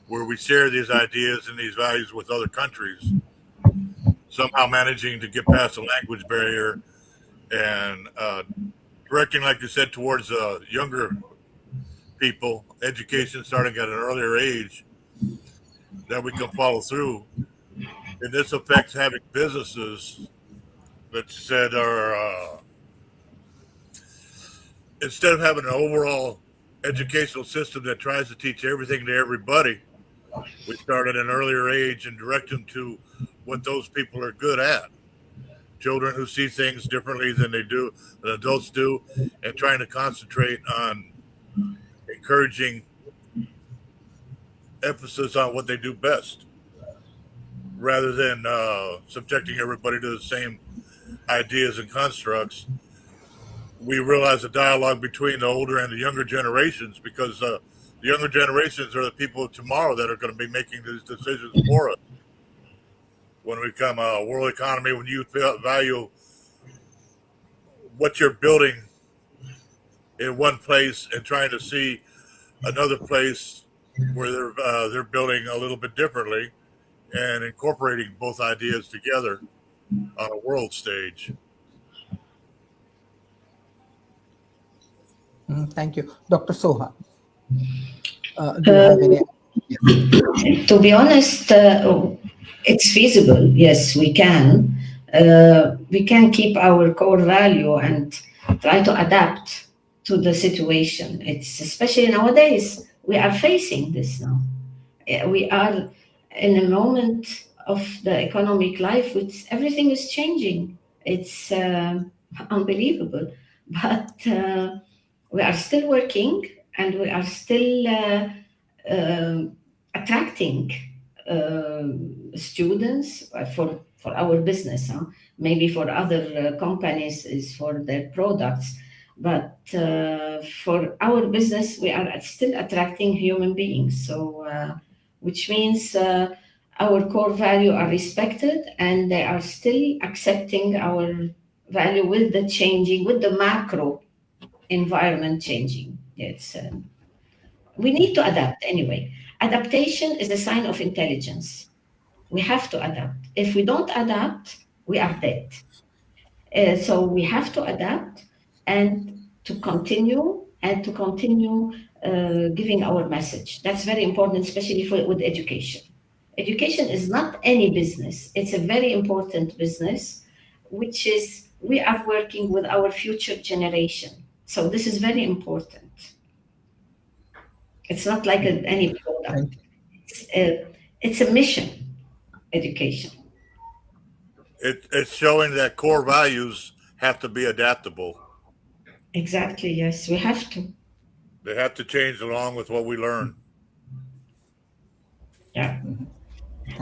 where we share these ideas and these values with other countries, somehow managing to get past the language barrier and directing, like you said, towards younger people, education starting at an earlier age, that we can follow through. And this affects having businesses that said are, instead of having an overall educational system that tries to teach everything to everybody, we start at an earlier age and direct them to what those people are good at. Children who see things differently than adults do, and trying to concentrate on encouraging emphasis on what they do best, rather than subjecting everybody to the same ideas and constructs. We realize the dialogue between the older and the younger generations, because the younger generations are the people of tomorrow that are going to be making these decisions for us. When we become a world economy, when you value what you're building in one place and trying to see another place where they're building a little bit differently and incorporating both ideas together on a world stage. Thank you. Dr. Soha, do you have any? Yes. To be honest, it's feasible. Yes, we can. We can keep our core value and try to adapt to the situation. It's especially nowadays, we are facing this now. We are in a moment of the economic life, which everything is changing. It's unbelievable. But we are still working, and we are still attracting students for our business. Maybe for other companies is for their products, but for our business, we are still attracting human beings. So, which means our core value are respected, and they are still accepting our value with the changing, with the macro environment changing. It's we need to adapt anyway. Adaptation is a sign of intelligence. We have to adapt. If we don't adapt, we are dead. So we have to adapt and to continue giving our message. That's very important, especially with education. Education is not any business. It's a very important business, which is we are working with our future generation. So this is very important. It's not like any product. It's a mission, education. It's showing that core values have to be adaptable. Exactly, yes, we have to. They have to change along with what we learn. Yeah.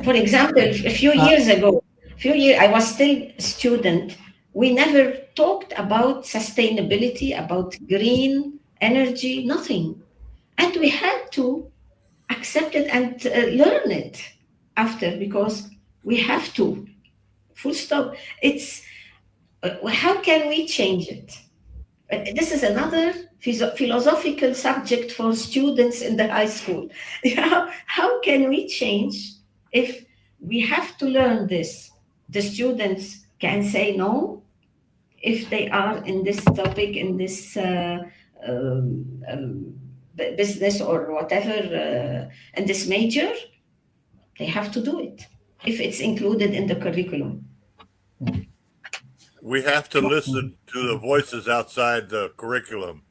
For example, a few years ago, I was still a student. We never talked about sustainability, about green energy, nothing. And we had to accept it and learn it after, because we have to. Full stop. It's how can we change it? This is another philosophical subject for students in the high school. How can we change if we have to learn this? The students can say no if they are in this topic, in this business or whatever, in this major. They have to do it if it's included in the curriculum. We have to listen to the voices outside the curriculum.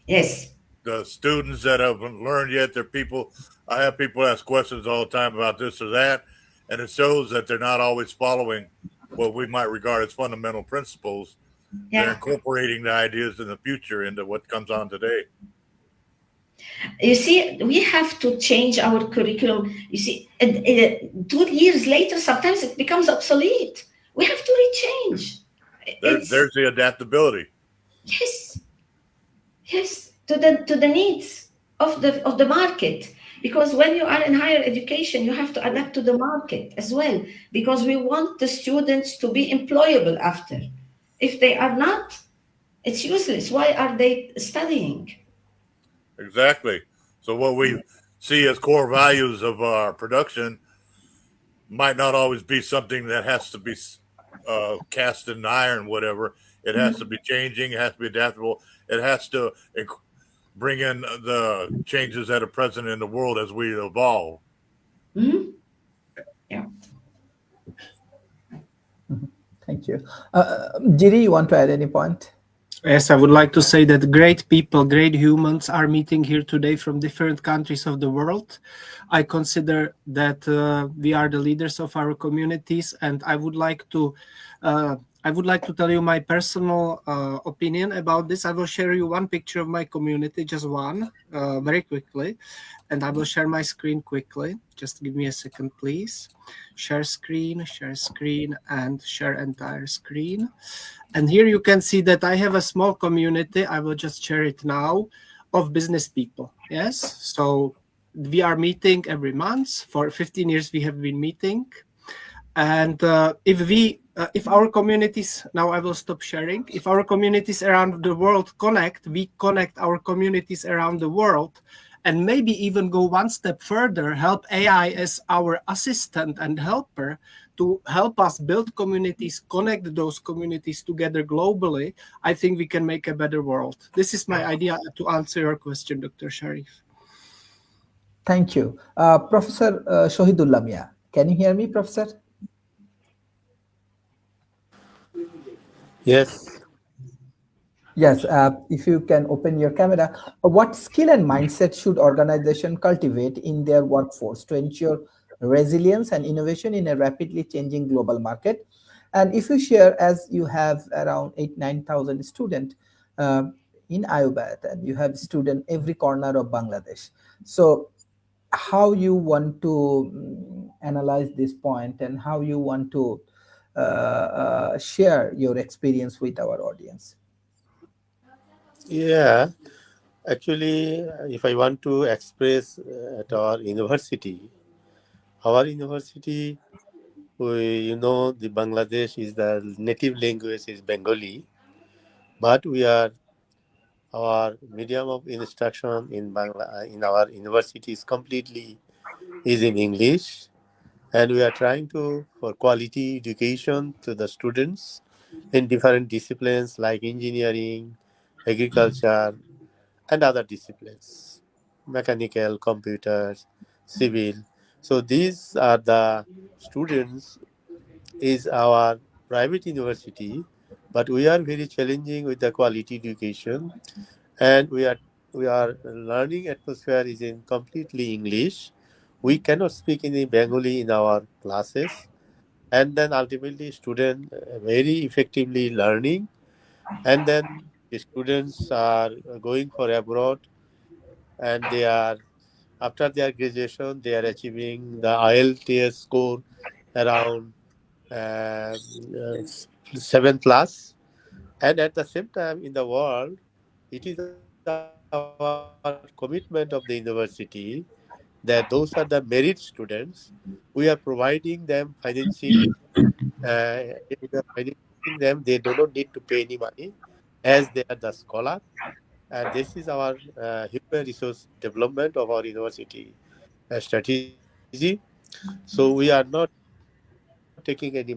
Yes. The students that haven't learned yet, they're people. I have people ask questions all the time about this or that, and it shows that they're not always following what we might regard as fundamental principles. Yeah. They're incorporating the ideas in the future into what comes on today. You see, we have to change our curriculum. You see, 2 years later, sometimes it becomes obsolete. We have to rechange. There's the adaptability. Yes. Yes. to the needs of the market, because when you are in higher education you have to adapt to the market as well, because we want the students to be employable after. If they are not, it's useless. Why are they studying? Exactly. So what we see as core values of our production might not always be something that has to be cast in iron, whatever. It has to be changing. It has to be adaptable. It has to bring in the changes that are present in the world as we evolve. Mhm. Yeah. Thank you. Jiri, you want to add any point? Yes, I would like to say that great people, great humans are meeting here today from different countries of the world. I consider that we are the leaders of our communities, and uh, I would like to tell you my personal opinion about this. I will share you one picture of my community, just one, very quickly, and I will share my screen quickly. Just give me a second, please. Share screen, and share entire screen. And here you can see that I have a small community. I will just share it now, of business people. Yes. So we are meeting every month. For 15 years, we have been meeting. And if our communities, now I will stop sharing, if our communities around the world connect, we connect our communities around the world, and maybe even go one step further, help AI as our assistant and helper to help us build communities, connect those communities together globally, I think we can make a better world. This is my idea to answer your question, Dr. Sharif. Thank you. Professor Shohidullah Mia, can you hear me, Professor? Yes. Yes, if you can open your camera. What skill and mindset should organization cultivate in their workforce to ensure resilience and innovation in a rapidly changing global market? And if you share, as you have around 9,000 students in IUBAT, and you have student every corner of Bangladesh. So how you want to analyze this point, and how you want to share your experience with our audience? Yeah. Actually, if I want to express at our university, the Bangladesh is the native language is Bengali, but our medium of instruction in our university is completely is in English, and we are trying to for quality education to the students in different disciplines like engineering, agriculture, and other disciplines, mechanical, computers, civil. So these are the students is our private university, but we are very challenging with the quality education, and we are learning atmosphere is in completely English. We cannot speak any Bengali in our classes, and then ultimately student very effectively learning, and then the students are going for abroad, and they are after their graduation they are achieving the IELTS score around uh, 7 plus, and at the same time in the world it is our commitment of the university that those are the merit students. We are providing them financing. We are financing them. They do not need to pay any money as they are the scholar. And this is our human resource development of our university strategy. So we are not taking any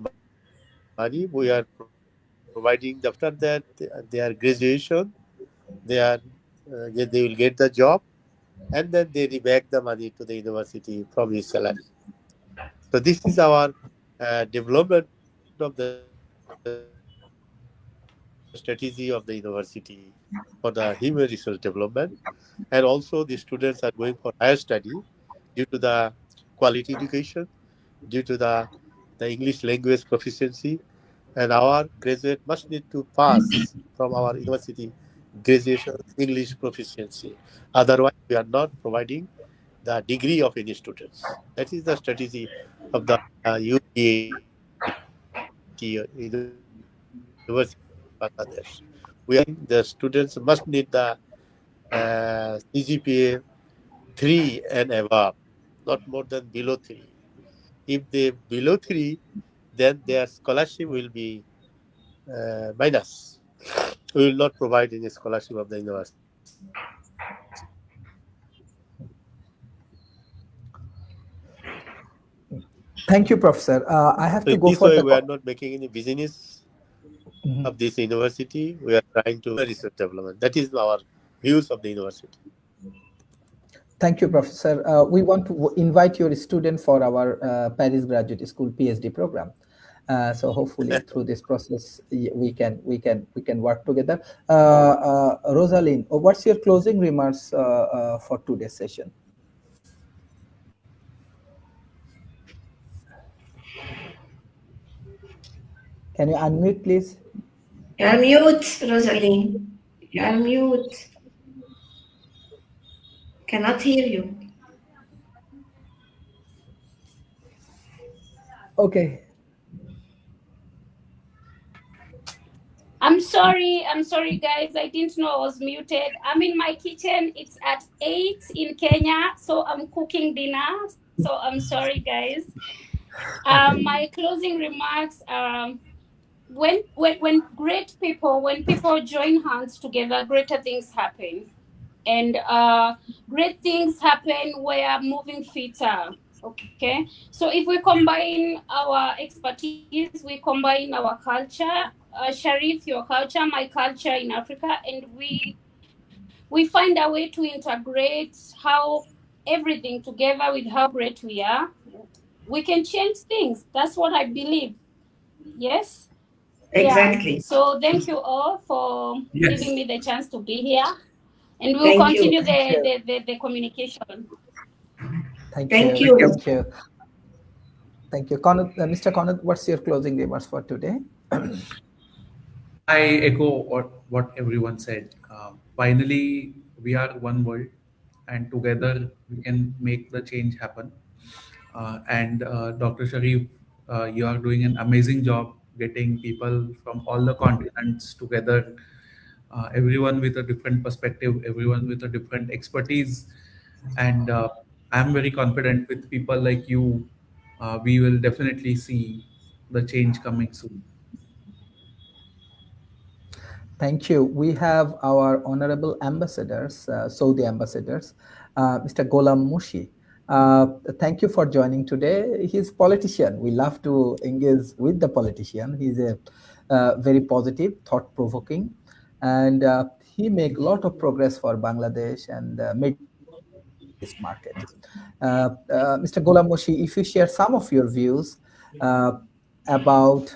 money. We are providing after that their graduation, they are they will get the job, and then they repay the money to the university from his salary. So this is our development of the strategy of the university for the human resource development, and also the students are going for higher study due to the quality education, due to the English language proficiency, and our graduate must need to pass from our university graduation English proficiency. Otherwise, we are not providing the degree of any students. That is the strategy of the UPAT University of Bangladesh. We are providing the students must need the CGPA 3 and above, not more than below 3. If they below 3, then their scholarship will be minus. We will not provide any scholarship of the university. Thank you, Professor. I So have in to go this for way, the. we are not making any business Mhm. of this university. We are trying to research development. That is our views of the university. Thank you, Professor. We want to invite your student for our Paris Graduate School PhD program. So hopefully, through this process, we can work together. Rosalind, what's your closing remarks for today's session? Can you unmute, please? You are mute, Rosalie. You are mute. Cannot hear you. Okay. I'm sorry, guys. I didn't know I was muted. I'm in my kitchen. It's at 8 in Kenya, so I'm cooking dinner. So I'm sorry, guys. Okay. My closing remarks are when people join hands together, greater things happen. And great things happen where moving fitter. Okay, so if we combine our expertise, we combine our culture, Sharif, your culture, my culture in Africa, and we find a way to integrate how everything together with how great we are, we can change things. That's what I believe. Yes. Yeah. Exactly. So thank you all for giving Yes. me the chance to be here, and we'll Thank you. continue Thank you. the communication. Thank Thank you. Thank you. you. Thank you. Thank you. Conrad, Mr. Conrad, what's your closing remarks for today? I echo what everyone said. Finally, we are one world, and together we can make the change happen. And Dr. Sharif, you are doing an amazing job getting people from all the continents together, everyone with a different perspective, everyone with a different expertise. And I'm very confident with people like you, we will definitely see the change coming soon. Thank you. We have our honorable ambassadors, Saudi ambassadors, Mr. Golam Mushi. Thank you for joining today. He's politician. We love to engage with the politician. He's a very positive, thought-provoking, and he make a lot of progress for Bangladesh and made it in the Middle East market. Mr. Golam Mushi, if you share some of your views uh, about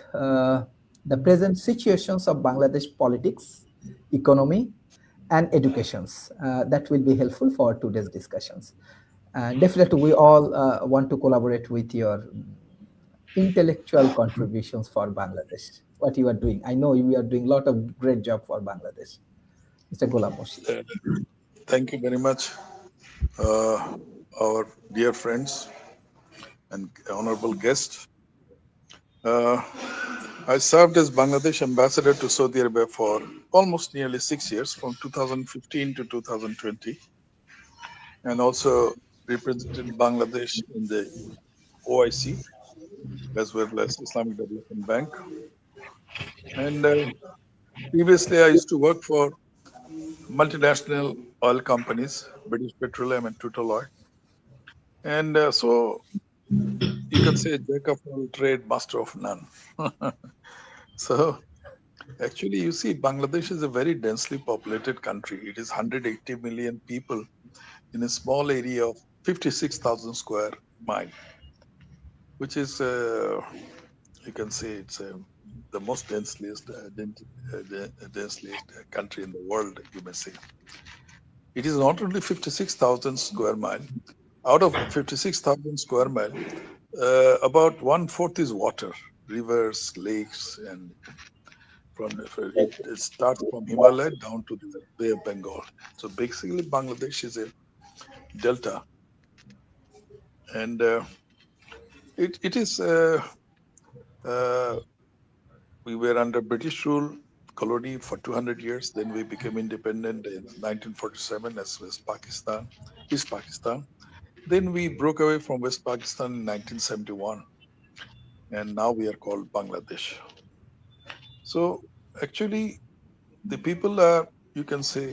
the present situations of Bangladesh politics, economy, and educations. That will be helpful for today's discussions. And definitely, we all want to collaborate with your intellectual contributions for Bangladesh. What you are doing, I know you are doing a lot of great job for Bangladesh, Mr. Golam Moshi. Uh, Thank you very much, uh, our dear friends and honorable guest. Uh, I served as Bangladesh ambassador to Saudi Arabia for almost nearly 6 years, from 2015 to 2020, and also represented Bangladesh in the OIC as well as Islamic Development Bank. And previously, I used to work for multinational oil companies, British Petroleum and Total Oil. And so you can say jack of all trade, master of none. So actually, you see, Bangladesh is a very densely populated country. It is 180 million people in a small area of 56,000 square mile, which is, you can say, it's the most densely country in the world, you may say. It is not only 56,000 square mile. Out of 56,000 square mile, about one fourth is water, rivers, lakes, and it starts from Himalaya down to the Bay of Bengal. So basically, Bangladesh is a delta, and it is. Uh, we were under British rule colony for 200 years. Then we became independent in 1947 as West Pakistan, East Pakistan. Then we broke away from West Pakistan in 1971, and now we are called Bangladesh. So actually, the people are, you can say,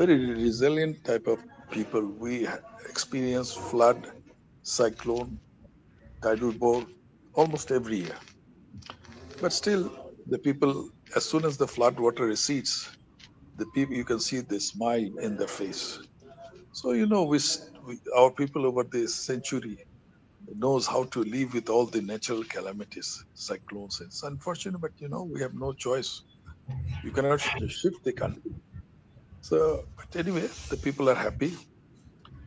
very resilient type of people. We experience flood, cyclone, tidal bore almost every year. But still, the people, as soon as the flood water recedes, the people, you can see the smile in their face. So our people over this century knows how to live with all the natural calamities, cyclones. It's unfortunate, but we have no choice. You cannot shift the country. So, but anyway, the people are happy.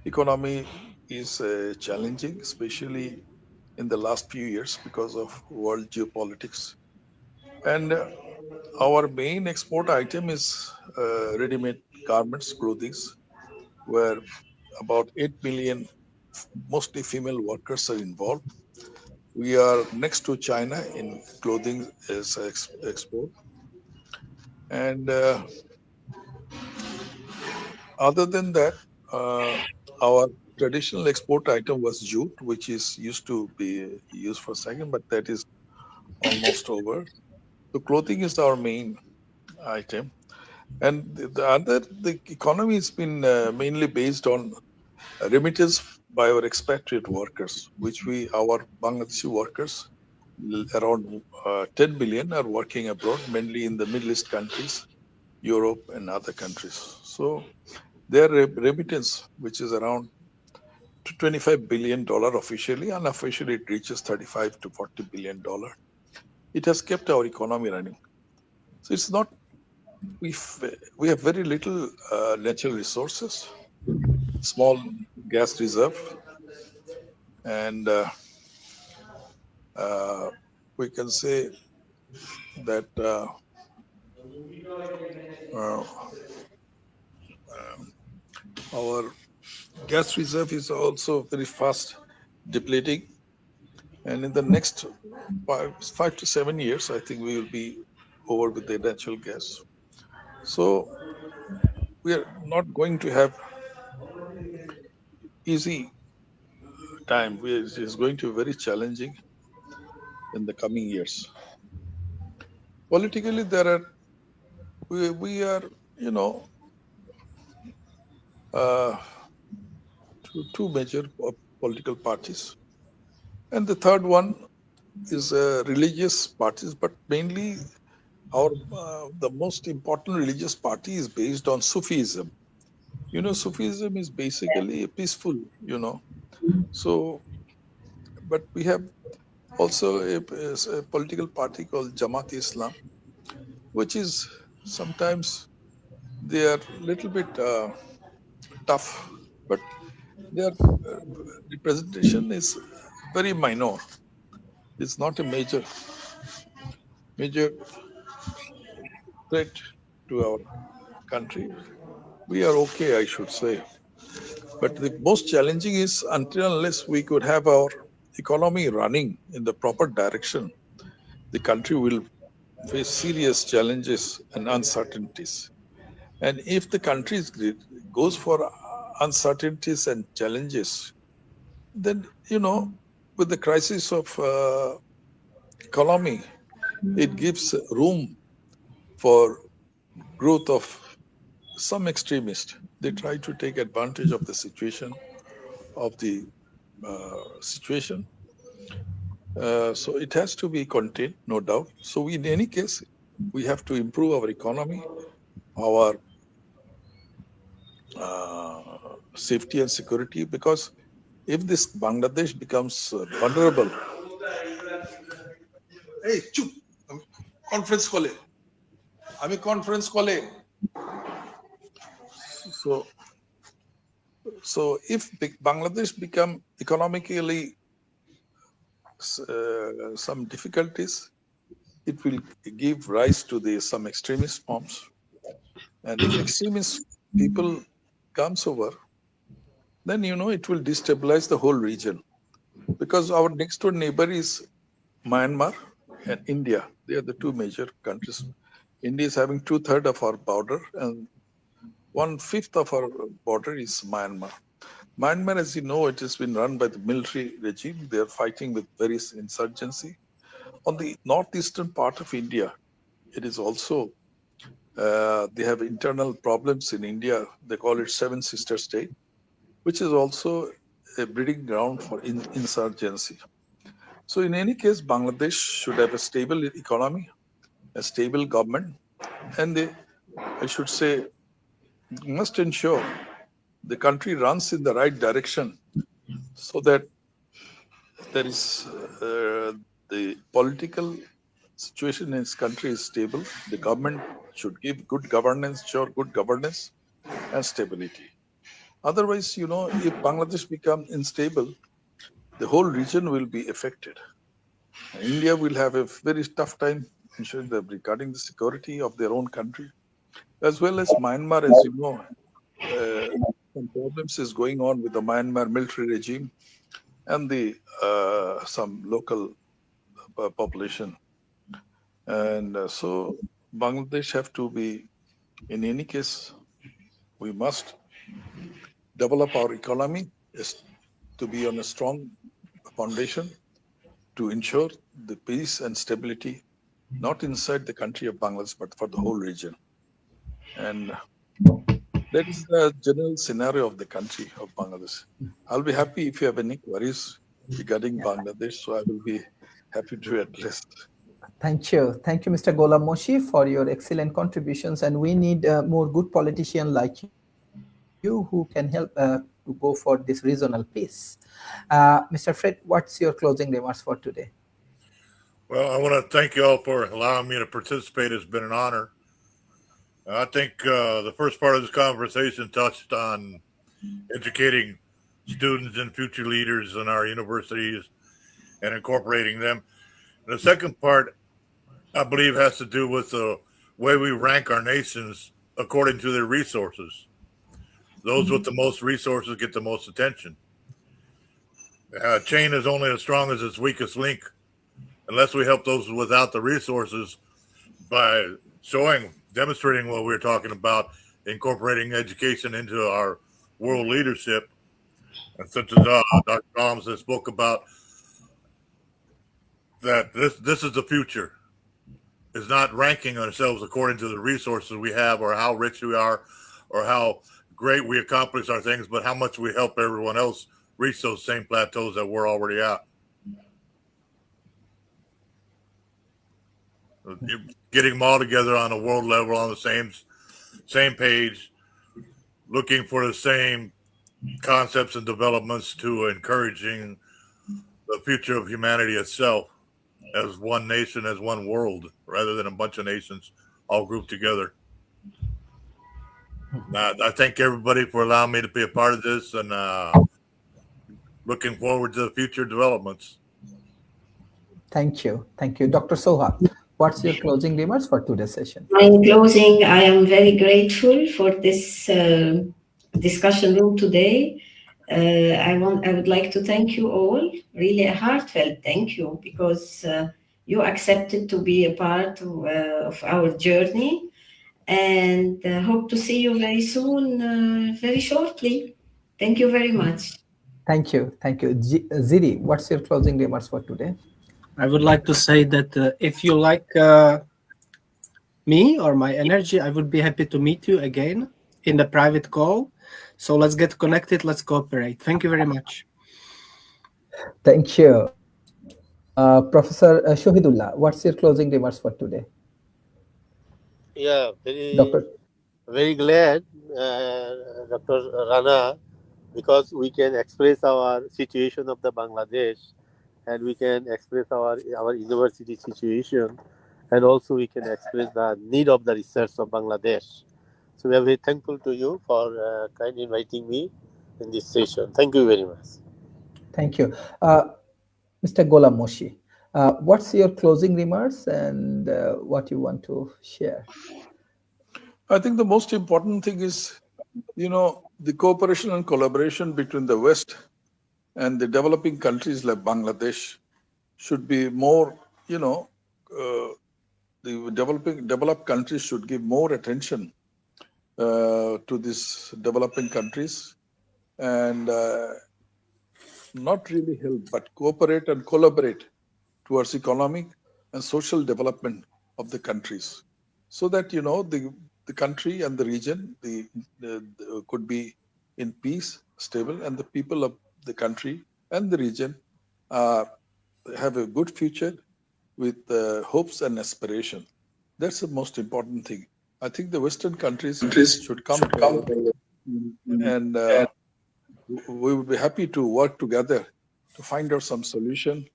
Economy is challenging, especially in the last few years because of world geopolitics. And our main export item is ready-made garments, clothing, where about 8 million, mostly female workers are involved. We are next to China in clothing as export. And other than that, our traditional export item was jute, which is used to be used for second, but that is almost over. So clothing is our main item. And the economy has been mainly based on remittance by our expatriate workers, which our Bangladeshi workers, around 10 million, are working abroad, mainly in the Middle East countries, Europe, and other countries. So their remittance, which is around to $25 billion officially, unofficially it reaches 35 to $40 billion. It has kept our economy running. So it's not we we have very little natural resources, small gas reserve, and uh, we can say that uh, our gas reserve is also very fast depleting, and in the next 5 to 7 years, I think we will be over with the natural gas. So we are not going to have easy time. It is going to be very challenging in the coming years. Politically, we are, you know, uh, two major political parties, and the third one is religious parties, but mainly our the most important religious party is based on Sufism. Sufism is basically peaceful. So, but we have also a political party called Jamaat Islam, which is sometimes they are a little bit tough, but their representation is very minor. It's not a major threat to our country. We are okay, I should say. But the most challenging is until unless we could have our economy running in the proper direction, the country will face serious challenges and uncertainties. And if the country goes for uncertainties and challenges, then, with the crisis of economy, it gives room for growth of some extremists. They try to take advantage of the situation. So it has to be contained, no doubt. So in any case, we have to improve our economy, our safety and security, because if this Bangladesh becomes vulnerable, hey, chup, conference call, আমি conference call. So, if Bangladesh become economically some difficulties, it will give rise to some extremist forms. And if extremist people comes over, then it will destabilize the whole region, because our next door neighbor is Myanmar and India. They are the two major countries India is having 2/3 of our border, and 1/5 of our border is Myanmar. Myanmar, as you know, it has been run by the military regime. They are fighting with various insurgency. On the northeastern part of India, it is also, they have internal problems in India. They call it Seven Sister State, which is also a breeding ground for insurgency. So, in any case, Bangladesh should have a stable economy, a stable government, and they, I should say, must ensure the country runs in the right direction so that there is the political situation in this country is stable. The government should give good governance, sure good governance and stability. Otherwise, if Bangladesh becomes unstable, the whole region will be affected. India will have a very tough time ensuring that regarding the security of their own country, as well as Myanmar, as you know, some problems is going on with the Myanmar military regime and the some local population, and so Bangladesh have to be. In any case, we must develop our economy is to be on a strong foundation to ensure the peace and stability, not inside the country of Bangladesh, but for the whole region. And that is the general scenario of the country of Bangladesh. I'll be happy if you have any queries regarding Bangladesh, so I will be happy to address. Thank you, Mr. Golam Moshi, for your excellent contributions. And we need more good politicians like you who can help to go for this regional peace. Mr. Fred, what's your closing remarks for today? Well, I want to thank you all for allowing me to participate. It's been an honor. I think the first part of this conversation touched on educating students and future leaders in our universities and incorporating them. And the second part, I believe, has to do with the way we rank our nations according to their resources. Those with the most resources get the most attention. A chain is only as strong as its weakest link. Unless we help those without the resources by demonstrating what we're talking about, incorporating education into our world leadership, and such as Dr. Gomes has spoke about, that this is the future. Is not ranking ourselves according to the resources we have or how rich we are or how great we accomplish our things, but how much we help everyone else reach those same plateaus that we're already at. Getting them all together on a world level on the same page, looking for the same concepts and developments to encouraging the future of humanity itself as one nation, as one world, rather than a bunch of nations all grouped together. I thank everybody for allowing me to be a part of this, and looking forward to the future developments. Thank you. Dr. Soha, what's your closing remarks for today's session? In closing, I am very grateful for this discussion room today. I would like to thank you all, really a heartfelt thank you, because you accepted to be a part of our journey, and hope to see you very soon, very shortly. Thank you very much. Thank you. Ziri, what's your closing remarks for today? I would like to say that if you like me or my energy, I would be happy to meet you again in the private call. So let's get connected. Let's cooperate. Thank you very much. Thank you. Professor Shohidullah, what's your closing remarks for today? Yeah, Dr. very glad, Dr. Rana, because we can express our situation of the Bangladesh, and we can express our university situation, and also we can express the need of the research of Bangladesh. So we are very thankful to you for kindly inviting me in this session. Thank you very much. Thank you. Mr. Golam Moshi, what's your closing remarks and what you want to share? I think the most important thing is, the cooperation and collaboration between the West and the developing countries like Bangladesh should be more, the developed countries should give more attention to these developing countries and not really help, but cooperate and collaborate towards economic and social development of the countries, so that the country and the region could be in peace, stable, and the people of the country and the region have a good future with hopes and aspiration. That's the most important thing. I think the Western countries should come forward, and we would be happy to work together to find out some solution.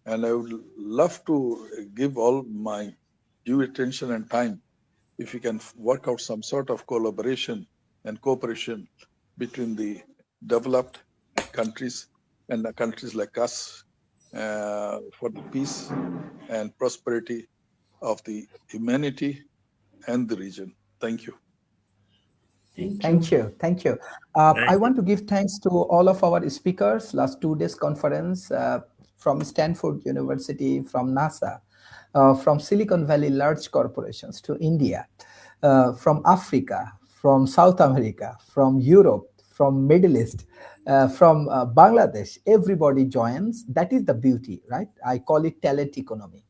And I would love to give all my due attention and time if we can work out some sort of collaboration and cooperation between the developed countries and the countries like us for the peace and prosperity of the humanity and the region. Thank you. Thank you. Thank you. I want to give thanks to all of our speakers last 2 days conference from Stanford University, from NASA, from Silicon Valley large corporations to India, from Africa, from South America, from Europe, from Middle East, from Bangladesh. Everybody joins. That is the beauty, right? I call it talent economy.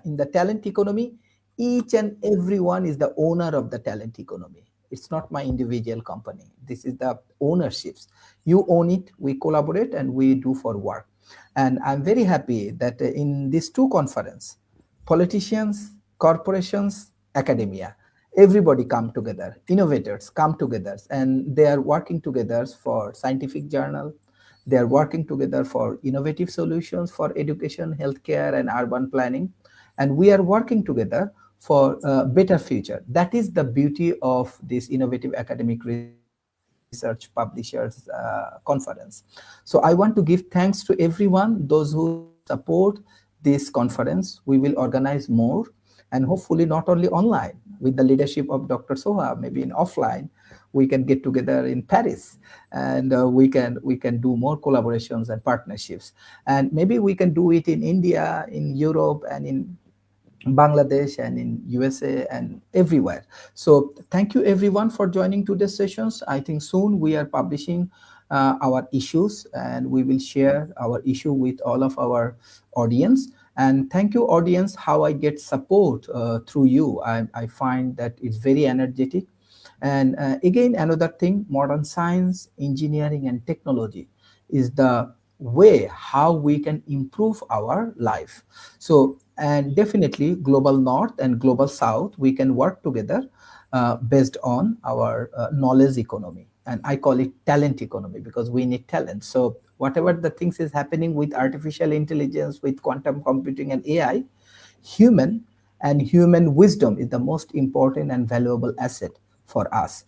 In the talent economy, each and everyone is the owner of the talent economy. It's not my individual company. This is the ownerships. You own it, we collaborate, and we do for work. And I'm very happy that in these 2 conferences, politicians, corporations, academia, everybody come together, innovators come together, and they are working together for scientific journal. They are working together for innovative solutions for education, healthcare, and urban planning. And we are working together for a better future. That is the beauty of this Innovative Academic Research Publishers Conference. So I want to give thanks to everyone, those who support this conference. We will organize more, and hopefully not only online, with the leadership of Dr. Soha, maybe in offline, we can get together in Paris, and we can do more collaborations and partnerships. And maybe we can do it in India, in Europe, and in Bangladesh, and in USA, and everywhere. So thank you everyone for joining today's sessions. I think soon we are publishing our issues, and we will share our issue with all of our audience. And thank you, audience, how I get support through you. I find that it's very energetic. And again, another thing, modern science, engineering, and technology is the way how we can improve our life. So, and definitely global north and global south, we can work together based on our knowledge economy. And I call it talent economy, because we need talent. So whatever the things is happening with artificial intelligence, with quantum computing and AI, human and human wisdom is the most important and valuable asset for us.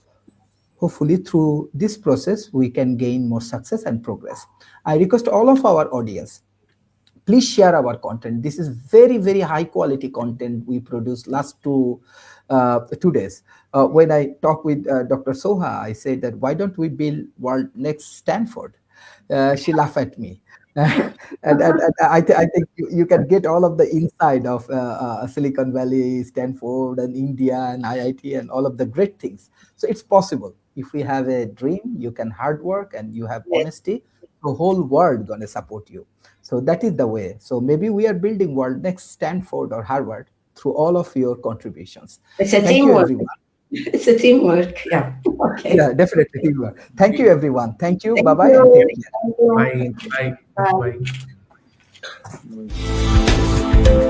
Hopefully through this process, we can gain more success and progress. I request all of our audience, please share our content. This is very, very high quality content we produced last 2 days. When I talked with Dr. Soha, I said that why don't we build world next Stanford? She laughed at me. and I think you can get all of the inside of Silicon Valley, Stanford, and India, and IIT, and all of the great things. So it's possible. If we have a dream, you can hard work, and you have honesty, the whole world gonna support you. So that is the way. So maybe we are building world next Stanford or Harvard through all of your contributions. It's a Thank you, teamwork. everyone. It's a teamwork. Yeah. Okay. Yeah, definitely teamwork. Thank you, everyone. Thank you. Thank Bye-bye, you. and take care. Thank you. Bye. Bye. Bye. Bye.